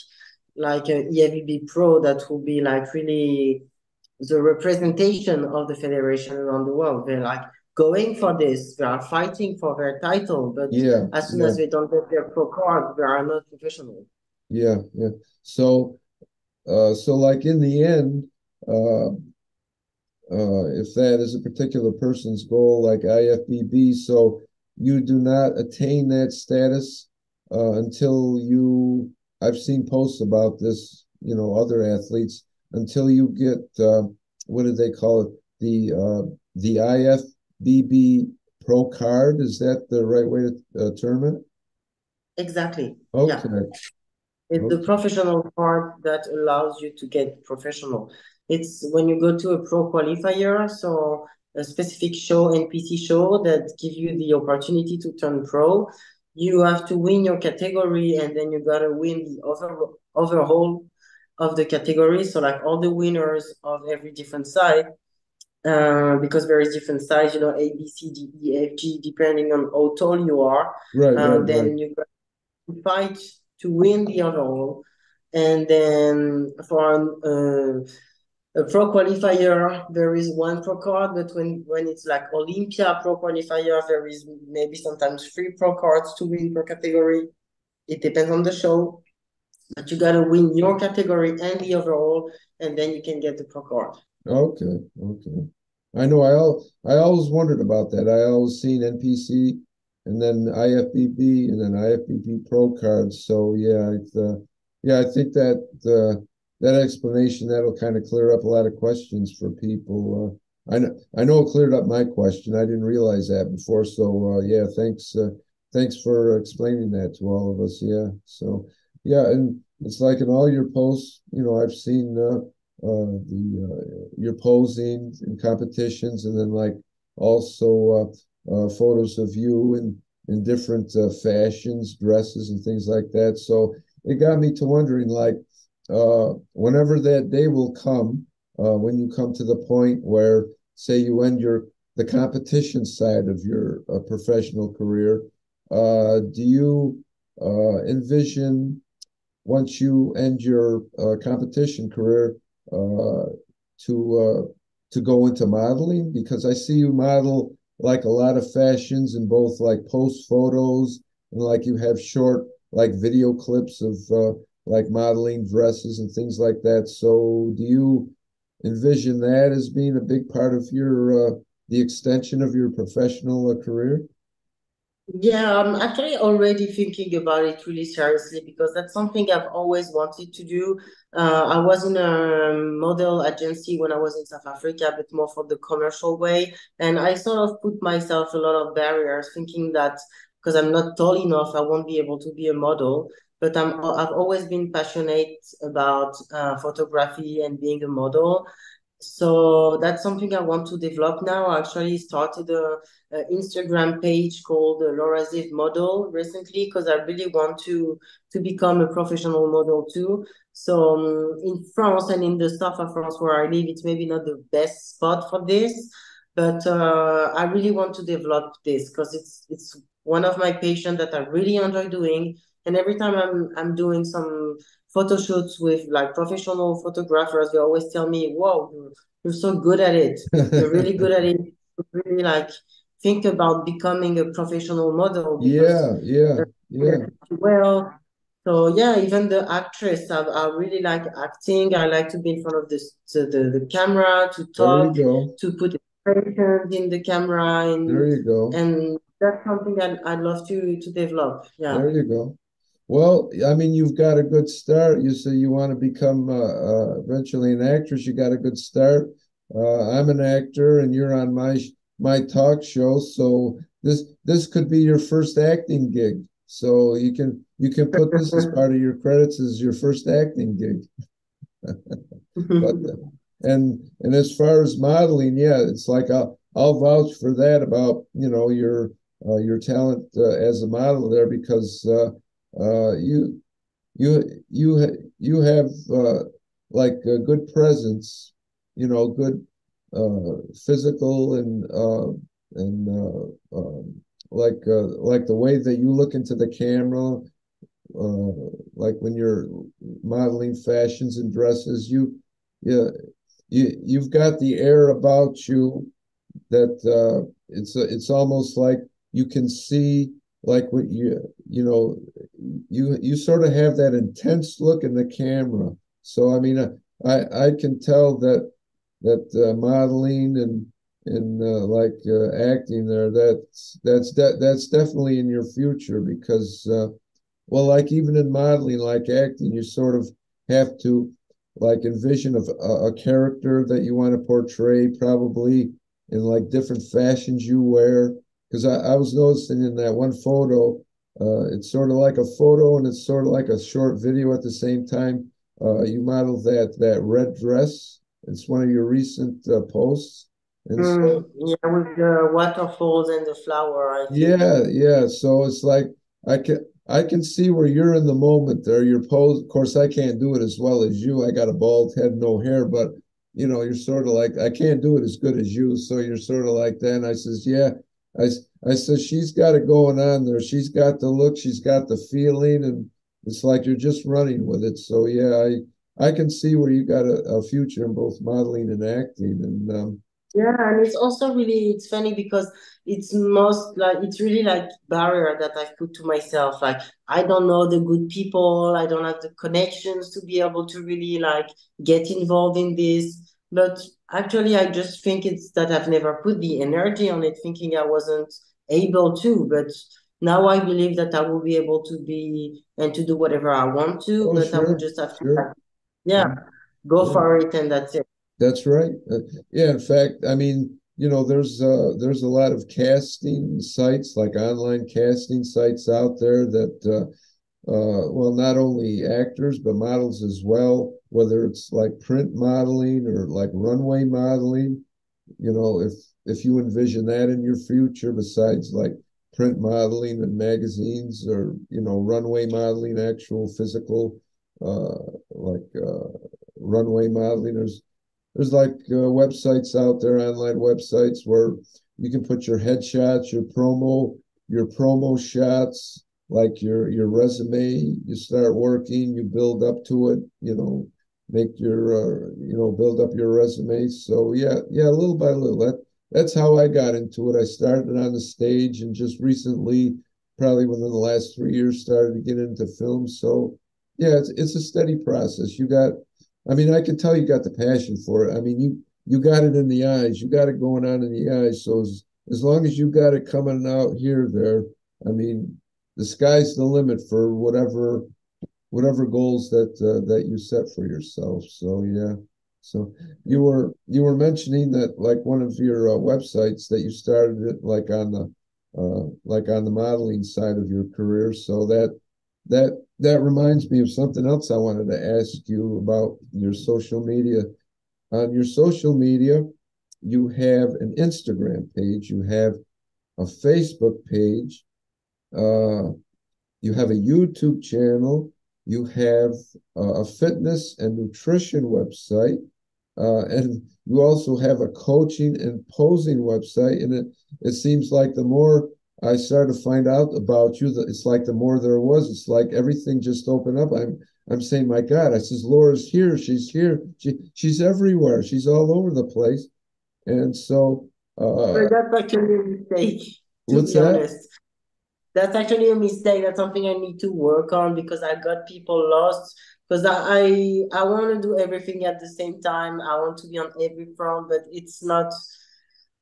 an EFBB pro that will be like really the representation of the federation around the world. They're like going for this, they are fighting for their title, but yeah, as soon yeah, as they don't get their pro card, they are not professional. yeah, yeah. So, so like in the end, uh, if that is a particular person's goal, like IFBB, so you do not attain that status until you. I've seen posts about this, other athletes until you get what do they call it? The IFBB Pro card. Is that the right way to term it? Exactly. Yeah. Okay, It's the okay, professional part that allows you to get professional. It's when you go to a pro qualifier, so a specific show, NPC show that give you the opportunity to turn pro. You have to win your category, and then you gotta win the overall of the category. So like all the winners of every different side, because there is different size, A, B, C, D, E, F, G, depending on how tall you are. right, right, right. Then you fight to win the overall. And then for a pro qualifier, there is one pro card, but when it's like Olympia pro qualifier, there is maybe sometimes three pro cards to win per category. It depends on the show, but you gotta win your category and the overall, and then you can get the pro card. Okay, okay. I know I always wondered about that. I always seen NPC and then IFBB and then IFBB Pro cards. So yeah, I think that that explanation that'll kind of clear up a lot of questions for people. I know it cleared up my question. I didn't realize that before. So yeah, thanks for explaining that to all of us. Yeah. So Yeah, and it's like in all your posts, I've seen the your posing in competitions, and then like also photos of you in different fashions, dresses, and things like that. So it got me to wondering, like, whenever that day will come, when you come to the point where, say, you end the competition side of your professional career, do you envision once you end your competition career uh, to go into modeling? Because I see you model like a lot of fashions in both like post photos and like you have short like video clips of like modeling dresses and things like that. So do you envision that as being a big part of your the extension of your professional career? Yeah, I'm actually already thinking about it really seriously because that's something I've always wanted to do. I was in a model agency when I was in South Africa, but more for the commercial way. And I sort of put myself a lot of barriers, thinking that because I'm not tall enough, I won't be able to be a model. But I've always been passionate about photography and being a model. So that's something I want to develop now. I actually started a Instagram page called Laura Ziv Model recently because I really want to become a professional model too. So in France and in the south of France where I live, it's maybe not the best spot for this, but I really want to develop this because it's one of my passions that I really enjoy doing. And every time I'm doing some photo shoots with like professional photographers, they always tell me, "Wow, you're so good at it. You're really good at it. You really like think about becoming a professional model because Yeah, yeah, yeah, yeah. well." So yeah, even the actress, I really like acting. I like to be in front of the camera, to There you talk, go. to put expressions in the camera, There you go. and that's something I'd love to develop. Yeah. There you go. Well, I mean, you've got a good start. You say you want to become eventually an actress. You got a good start. I'm an actor, and you're on my talk show. So this could be your first acting gig. So you can put this as part of your credits as your first acting gig. But and as far as modeling, yeah, it's like I'll vouch for that about your talent as a model there because you you have like a good presence, good physical and like the way that you look into the camera, like when you're modeling fashions and dresses, yeah, you've got the air about you that it's almost like you can see like what you sort of have that intense look in the camera. So I mean, I can tell that modeling and like acting there, that's definitely in your future because well, like even in modeling, like acting, you sort of have to like envision a character that you want to portray, probably in like different fashions you wear. Because I was noticing in that one photo, it's sort of like a photo and it's sort of like a short video at the same time. You modeled that red dress. It's one of your recent posts, and so Yeah, with the waterfalls and the flower, I think. yeah, yeah. So it's like I can see where you're in the moment there. Your pose, of course, I can't do it as well as you. I got a bald head, no hair, but you're sort of like I can't do it as good as you. So you're sort of like that. And I says, yeah. I I says she's got it going on there. She's got the look, she's got the feeling, and it's like you're just running with it. So yeah, I can see where you got a future in both modeling and acting. And Yeah, and it's also really it's funny because it's really like barrier that I've put to myself. Like I don't know the good people, I don't have the connections to be able to really like get involved in this. But actually I just think it's that I've never put the energy on it, thinking I wasn't able to. But now I believe that I will be able to be and to do whatever I want to, oh but I will sure, just have to sure, like, yeah, go yeah. for it and that's it. That's right. Yeah, in fact, I mean, there's a lot of casting sites, like online casting sites out there that well, not only actors, but models as well, whether it's like print modeling or like runway modeling. If you envision that in your future, besides like print modeling and magazines or, runway modeling, actual physical, like runway modeling, there's like websites out there, online websites where you can put your headshots, your promo shots, like your resume. You start working, you build up to it, make your build up your resume. So yeah, little by little. That's how I got into it. I started on the stage and just recently, probably within the last 3 years, started to get into film. So yeah, it's a steady process. I mean, I can tell you got the passion for it. I mean, you got it in the eyes. You got it going on in the eyes. So as long as you got it coming out here, there, I mean, the sky's the limit for whatever goals that you set for yourself. So yeah. So you were mentioning that like one of your websites that you started it like on the modeling side of your career. So that reminds me of something else I wanted to ask you about your social media. On your social media, you have an Instagram page, you have a Facebook page, uh, you have a YouTube channel, you have a fitness and nutrition website, and you also have a coaching and posing website. And it seems like the more I started to find out about you, that it's like the more there was. It's like everything just opened up. I'm saying, my God, I says, Laura's here. She's here. She's everywhere. She's all over the place. And so, But that's actually a mistake, to what's be that? honest. That's actually a mistake. That's something I need to work on because I got people lost. Because I want to do everything at the same time. I want to be on every front, but it's not.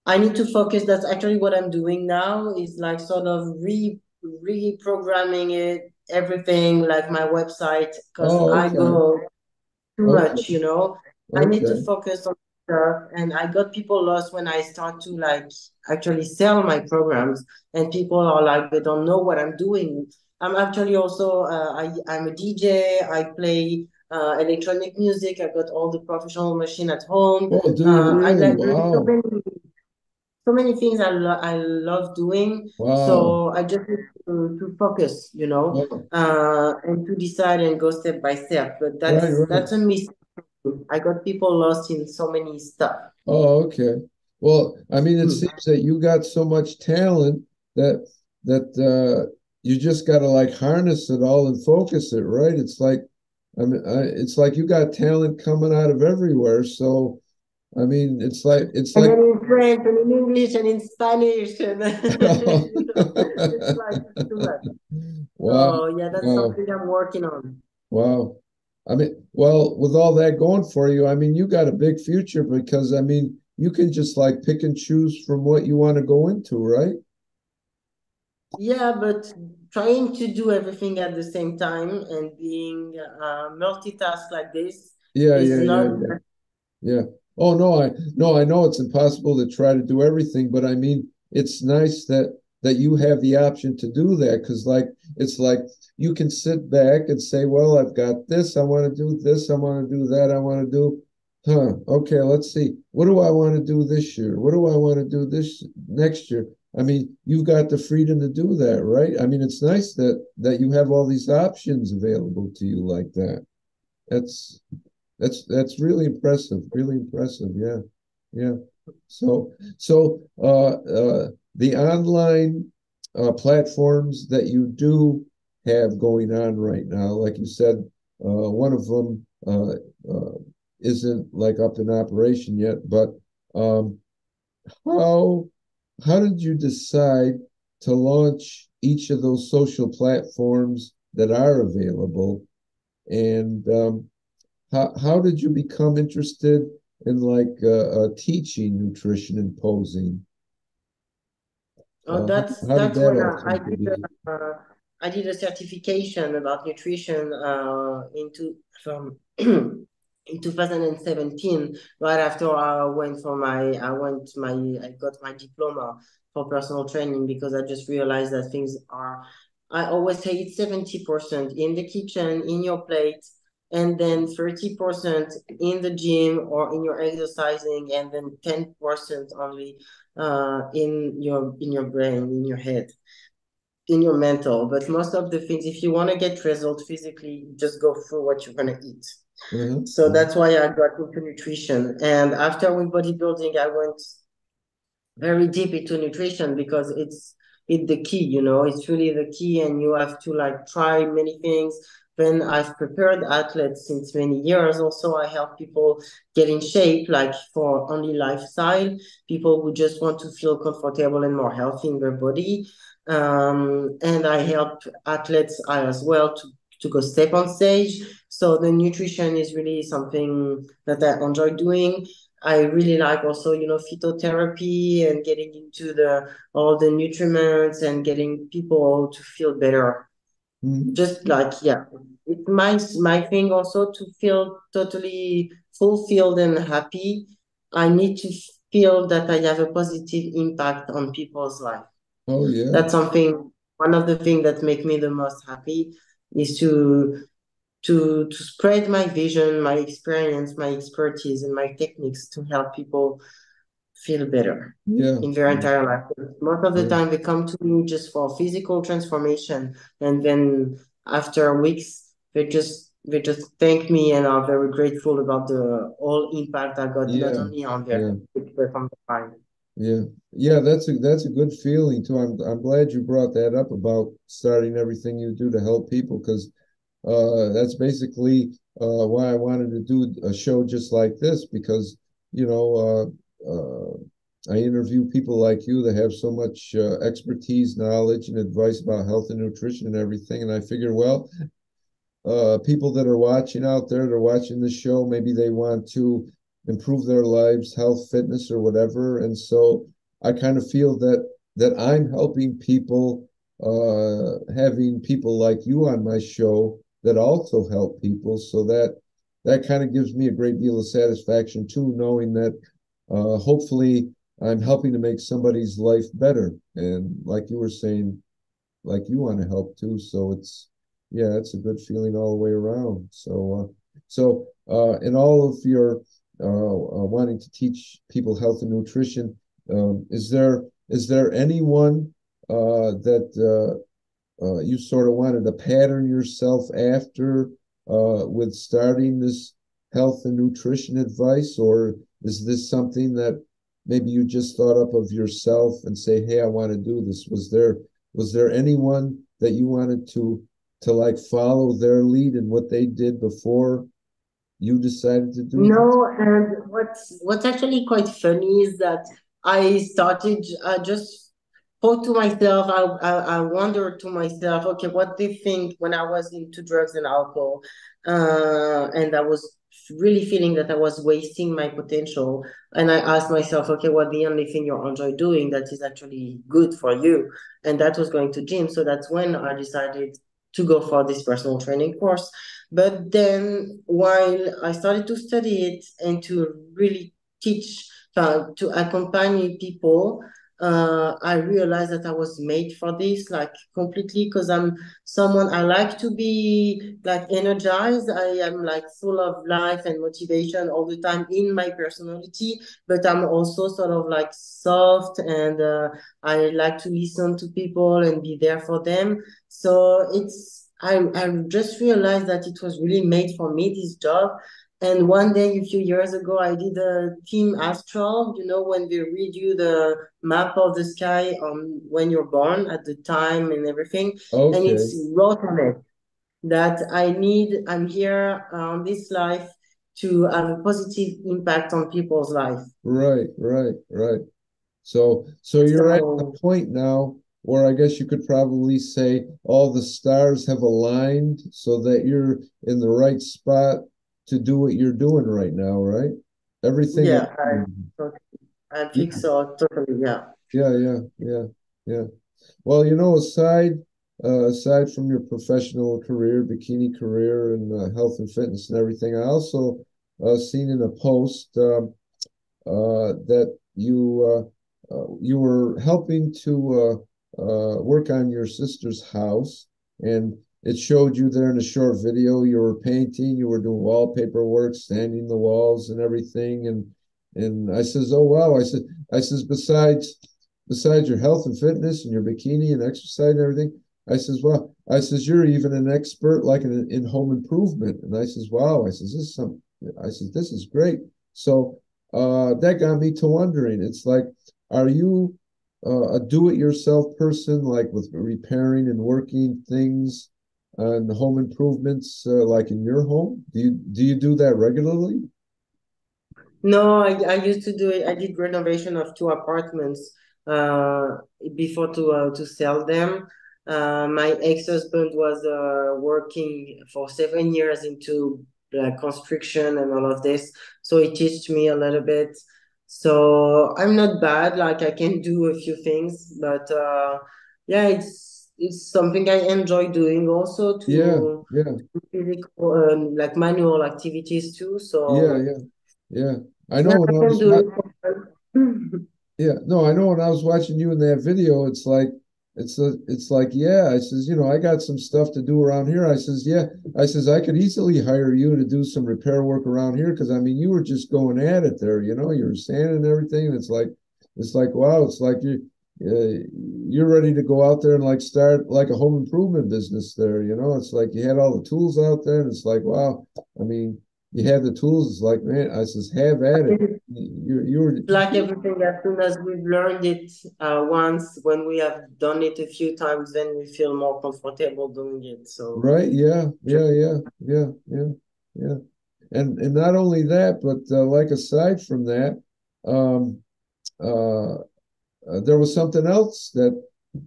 I need to focus. That's actually what I'm doing now. Is like sort of reprogramming it, everything like my website, because Oh, I okay. go too much, Okay. I need to Okay. focus on stuff. And I got people lost when I start to like actually sell my programs, and people are like, they don't know what I'm doing. I'm actually also, I'm a DJ. I play electronic music. I got all the professional machine at home. Oh, do you I really? like, there's Wow. so many things I love doing. Wow. So I just need to focus, Wow. and to decide and go step by step. But Right, that's right. a mistake. I got people lost in so many stuff. Oh, okay. Well, I mean, it Hmm. seems that you got so much talent that you just got to like harness it all and focus it, right? It's like you got talent coming out of everywhere. So, I mean, it's And like then in French and in English and in Spanish and it's like it's too much. wow, So yeah, that's wow, something I'm working on. wow. I mean, well, with all that going for you, I mean, you got a big future because I mean, you can just like pick and choose from what you want to go into, right? Yeah, but trying to do everything at the same time and being multitask like this Yeah, is yeah, yeah, not. yeah. Yeah. Oh no, I know it's impossible to try to do everything, but I mean it's nice that you have the option to do that because like it's like you can sit back and say, well, I've got this, I want to do this, I want to do that, I want to do, okay, let's see. What do I want to do this year? What do I want to do this next year? I mean, you've got the freedom to do that, right? I mean, it's nice that you have all these options available to you like that. That's that's really impressive. Really impressive. Yeah, yeah. So the online platforms that you do have going on right now, like you said, one of them isn't like up in operation yet. But um, how how did you decide to launch each of those social platforms that are available? And how did you become interested in like teaching nutrition and posing? Oh, How did that's that when all come to be? I did a certification about nutrition in 2017. Right after I got my diploma for personal training because I just realized that things are I always say it's 70% in the kitchen, in your plate, and then 30% in the gym or in your exercising, and then 10% only in your brain, in your head, in your mental. But most of the things, if you want to get results physically, just go through what you're gonna eat. So Uh-huh. that's why I got into nutrition. And after with bodybuilding, I went very deep into nutrition because it's the key, it's really the key, and you have to like try many things. Then I've prepared athletes since many years. Also, I help people get in shape, like for only lifestyle, people who just want to feel comfortable and more healthy in their body. And I help athletes as well to go step on stage. So the nutrition is really something that I enjoy doing. I really like also, phytotherapy and getting into the all the nutriments and getting people to feel better. Mhm. Just like, yeah, it's my thing also to feel totally fulfilled and happy. I need to feel that I have a positive impact on people's life. Oh yeah. That's something, one of the things that make me the most happy is to spread my vision, my experience, my expertise, and my techniques to help people feel better Yeah. in their entire life. Most of the Yeah. time, they come to me just for physical transformation, and then after weeks, they just thank me and are very grateful about the whole impact I got, not Yeah. only on their Yeah. but on the mind. Yeah. Yeah, that's a good feeling too. I'm glad you brought that up about starting everything you do to help people because that's basically why I wanted to do a show just like this because you know I interview people like you that have so much expertise, knowledge, and advice about health and nutrition and everything. And I figure, well, people that are watching out there, they're watching this show, maybe they want to improve their lives, health, fitness, or whatever. And so I kind of feel that I'm helping people, having people like you on my show that also help people. So that kind of gives me a great deal of satisfaction too, knowing that hopefully I'm helping to make somebody's life better. And like you were saying, like you want to help too. So yeah, it's a good feeling all the way around. In all of your wanting to teach people health and nutrition, is there anyone that you sort of wanted to pattern yourself after with starting this health and nutrition advice, or is this something that maybe you just thought up of yourself and say, "Hey, I want to do this"? Was there anyone that you wanted to like follow their lead and what they did before you decided to do this? No, and what's actually quite funny is that I started just thought to myself, I wondered to myself, okay, what do you think when I was into drugs and alcohol, and I was really feeling that I was wasting my potential, and I asked myself, okay, what the only thing you enjoy doing that is actually good for you, and that was going to gym. So that's when I decided to go for this personal training course. But then, while I started to study it and to really teach, to accompany people, I realized that I was made for this, like completely, because I'm someone I like to be like energized. I am like full of life and motivation all the time in my personality, but I'm also sort of like soft and I like to listen to people and be there for them. So I just realized that it was really made for me, this job. And one day, a few years ago, I did a team astral, when they read you the map of the sky on when you're born at the time and everything. And Okay, it's wrote on it that I'm here on this life to have a positive impact on people's life. right, right, right. So you're at the So point now where I guess you could probably say all the stars have aligned so that you're in the right spot to do what you're doing right now, right? Everything yeah, aligned. I Yeah, think so, totally, yeah. yeah, yeah, yeah, yeah. Well, aside from your professional career, bikini career, and health and fitness and everything, I also seen in a post that you were helping to work on your sister's house, and it showed you there in a short video. You were painting, you were doing wallpaper work, sanding the walls and everything. And I says, "Oh wow!" I says, besides your health and fitness and your bikini and exercise and everything, I says, "Well," I says, "you're even an expert like in home improvement." And I says, "Wow!" I says, "This is some." I says, "This is great." So that got me to wondering. It's like, are you a do-it-yourself person, like with repairing and working things and home improvements, like in your home? Do you do that regularly? No, I used to do it. I did renovation of two apartments uh, before to sell them. My ex-husband was working for 7 years into like construction and all of this, so he taught me a little bit. So I'm not bad. Like I can do a few things, but yeah, it's something I enjoy doing also Yeah, to yeah, physical like manual activities too. yeah, So. yeah, yeah. I Yeah, know when I I can was do it for fun. Yeah, no, I know when I was watching you in that video, it's like, yeah, I says, I got some stuff to do around here. I says, yeah, I says I could easily hire you to do some repair work around here because I mean you were just going at it there, you were sanding and everything. And it's like wow, it's like you're ready to go out there and like start like a home improvement business there. It's like you had all the tools out there, and it's like wow, I mean you had the tools. It's like man, I says have at it. You were Like everything, as soon as we've learned it once, when we have done it a few times, then we feel more comfortable doing it. So, Right? Yeah, yeah, yeah, yeah, yeah, yeah. And not only that, but like aside from that, um, uh, there was something else that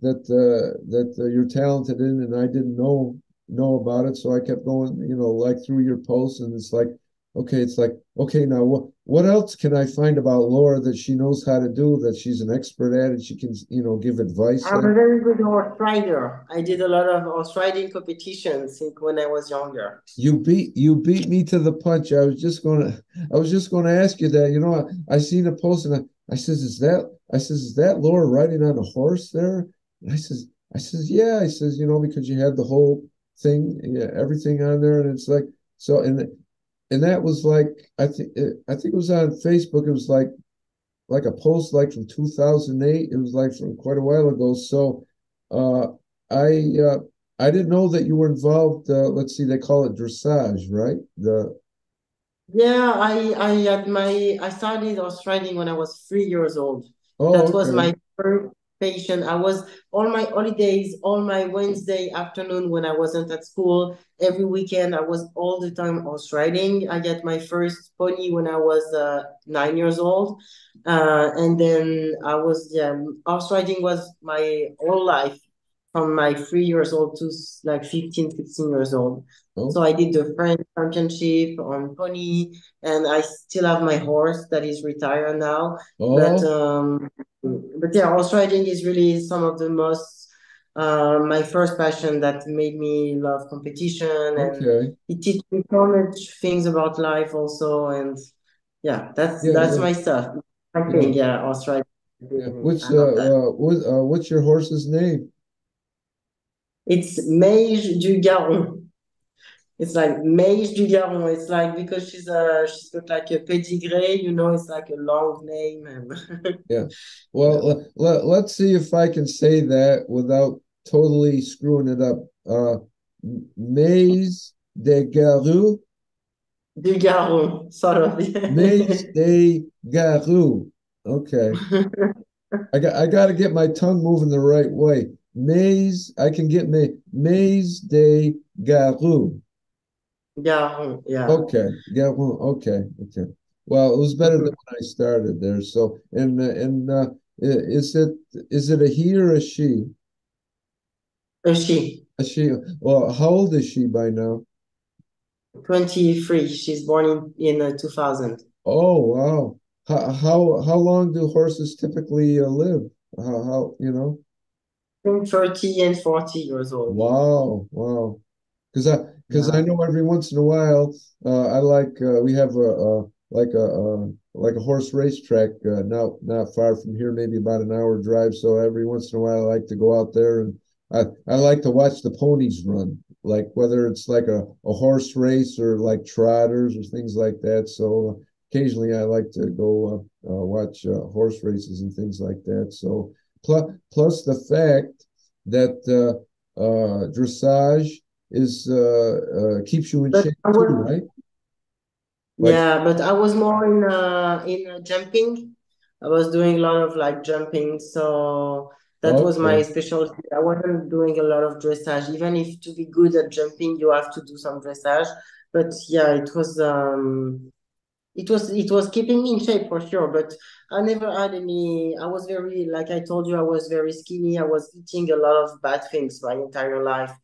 you're talented in, and I didn't know about it. So I kept going, like through your posts, and it's like, okay, now what else can I find about Laura that she knows how to do, that she's an expert at, and she can, give advice I'm at? a very good horse rider. I did a lot of horse riding competitions when I was younger. You beat me to the punch. I was just gonna ask you that. I seen a post, and I says, is that Laura riding on a horse there? And I says, yeah. I says, because you had the whole thing, yeah, everything on there, and it's like so, and that was like I think it was on Facebook. It was like a post like from 2008. It was like from quite a while ago. So uh, I uh, I didn't know that you were involved. Let's see, they call it dressage, right? The Yeah, I started horse riding when I was 3 years old. Oh, That was okay, my first patient. I was all my holidays, all my Wednesday afternoon when I wasn't at school, every weekend I was all the time horse riding. I got my first pony when I was 9 years old, and then I was horse riding was my whole life from my 3 years old to like 15, 16 years old. So I okay. did the French championship on pony, and I still have my horse that is retired now. But Oh, yeah, horse riding is really some of the most my first passion that made me love competition, and okay. it teaches me so much things about life also. And yeah, Yeah, that's yeah, my stuff. I yeah, think yeah, horse riding. yeah. What's I love that. what's your horse's name? It's Mage du Garon. It's like Mage du Garon. It's like because she's got like a pedigree, it's like a long name and Yeah. yeah. Well, let's see if I can say that without totally screwing it up. Maze de Garou. Du Garon, sort of. Maze de Garou. Okay. I got to get my tongue moving the right way. Maze, I can get Maze de Garou. Garon, yeah. Okay. Garou. Okay. Okay. Well, it was better than when I started there. So, is it a he or a she? She, A she. Well, how old is she by now? 23. She's born in 2000. Oh, wow. How long do horses typically live? How? Between 30 and 40 years old. Wow, wow. Because I Yeah. know every once in a while, I like we have like a horse racetrack, not far from here, maybe about an hour drive. So every once in a while, I like to go out there, and I like to watch the ponies run, like whether it's like a horse race or like trotters or things like that. So occasionally, I like to go watch horse races and things like that. So plus the fact that dressage is keeps you in But shape I too, was, right? Like, yeah, but I was more in jumping. I was doing a lot of like jumping, so that was my okay, specialty. I wasn't doing a lot of dressage. Even if to be good at jumping, you have to do some dressage. But yeah, it was keeping me in shape for sure, but I never had any. I was very, like I told you, I was very skinny. I was eating a lot of bad things my entire life.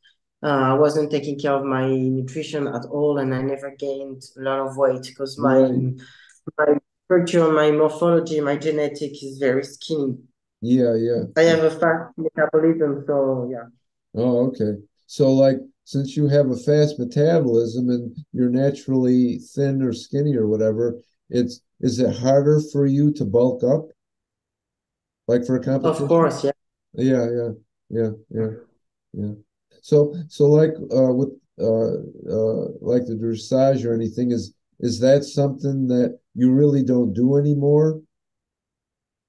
I wasn't taking care of my nutrition at all, and I never gained a lot of weight because right. my structure, my morphology, my genetic is very skinny. Yeah, yeah, I yeah. have a fast metabolism, so yeah. Oh, okay. So, like, since you have a fast metabolism and you're naturally thin or skinny or whatever, is it harder for you to bulk up, like for a Of competition? course, yeah. Yeah, yeah, yeah, yeah, yeah. So like with like the dressage or anything, is that something that you really don't do anymore?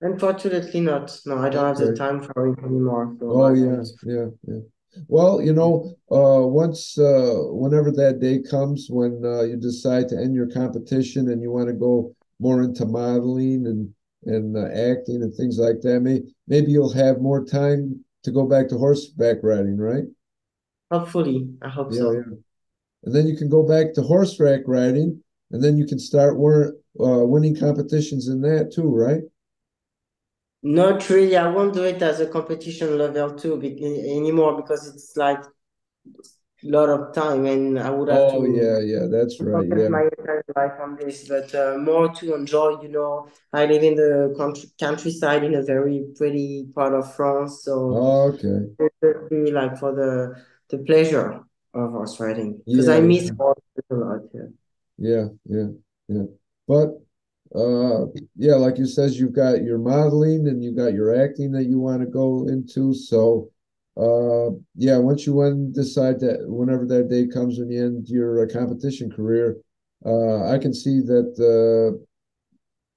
Unfortunately, not. No, I don't have the Okay. time for it anymore, so Oh I yeah, don't. yeah, yeah. Well, once whenever that day comes when you decide to end your competition and you want to go more into modeling and acting and things like that, maybe you'll have more time to go back to horseback riding, right? Hopefully, I hope Yeah, so. yeah. And then you can go back to horseback riding, and then you can start winning competitions in that too, right? Not really. I won't do it as a competition level two anymore because it's like a lot of time and I would have Oh to yeah, yeah, that's right. focus Yeah. my entire life on this, but more to enjoy. I live in the countryside in a very pretty part of France, so Okay. it would be like for the pleasure of horse riding because I Yeah, miss yeah. horses a lot. Yeah. Yeah, yeah, yeah. But uh yeah, like you says, you've got your modeling and you got your acting that you want to go into. So yeah, once you decide that whenever that day comes when you end your competition career, I can see that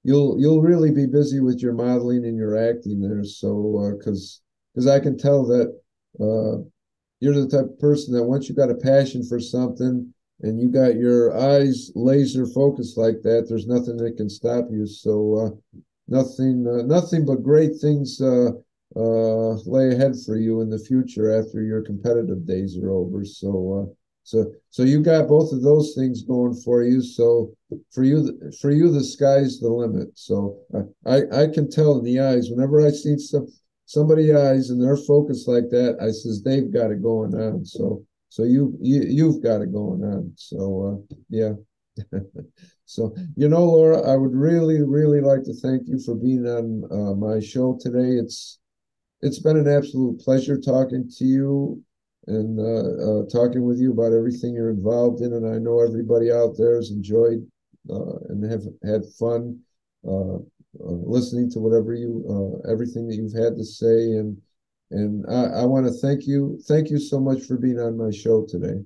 you'll really be busy with your modeling and your acting there. So because I can tell that uh you're the type of person that once you got a passion for something and you got your eyes laser focused like that, there's nothing that can stop you. So nothing but great things lay ahead for you in the future after your competitive days are over. So you got both of those things going for you. So for you, the sky's the limit. So I can tell in the eyes whenever I see somebody eyes and they're focused like that, I says they've got it going on. So you've got it going on. So yeah. So Laura, I would really, really like to thank you for being on my show today. It's been an absolute pleasure talking to you and talking with you about everything you're involved in. And I know everybody out there has enjoyed and have had fun listening to everything that you've had to say. And I want to thank you. Thank you so much for being on my show today.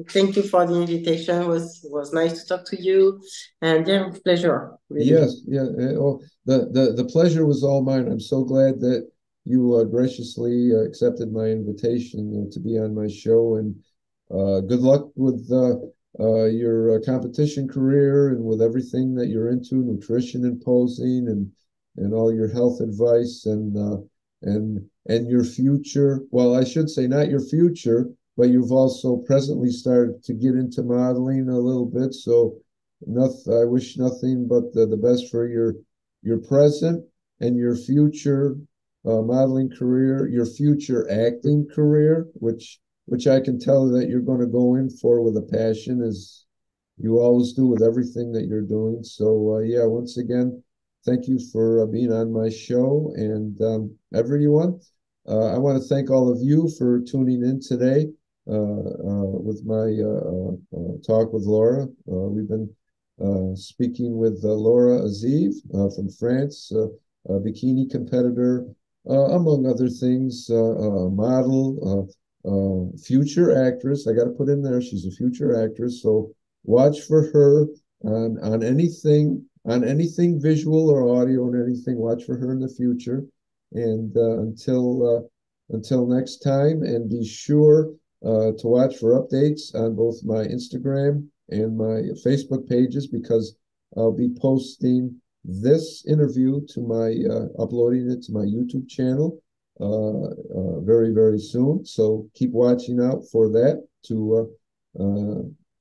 Thank you for the invitation. It was nice to talk to you, and yeah, with pleasure, really. Yes, yeah. Oh, the pleasure was all mine. I'm so glad that you graciously accepted my invitation to be on my show, and good luck with your competition career and with everything that you're into, nutrition and posing, and all your health advice and your future. Well, I should say not your future, but you've also presently started to get into modeling a little bit, so. I wish nothing but the best for your present and your future modeling career, your future acting career, which I can tell that you're going to go in for with a passion, as you always do with everything that you're doing. So yeah, once again, thank you for being on my show, and everyone. I want to thank all of you for tuning in today with my talk with Laura. We've been speaking with Laura Aziv from France, a bikini competitor, among other things, model, future actress. I got to put in there, she's a future actress. So watch for her on anything visual or audio and anything. Watch for her in the future. And until next time, and be sure to watch for updates on both my Instagram and my Facebook pages, because I'll be posting this interview to my uploading it to my YouTube channel very, very soon. So keep watching out for that.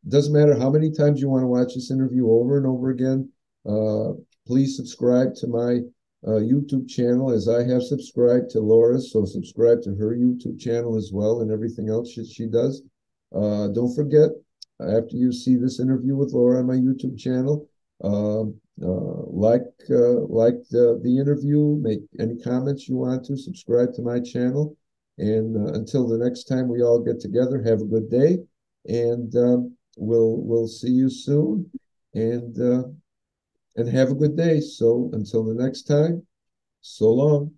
Doesn't matter how many times you want to watch this interview over and over again. Please subscribe to my YouTube channel, as I have subscribed to Laura's. So subscribe to her YouTube channel as well, and everything else she does. Don't forget, after you see this interview with Laura on my YouTube channel, like the interview, make any comments you want to, subscribe to my channel. And until the next time we all get together, have a good day, and we'll see you soon. And have a good day. So until the next time, so long.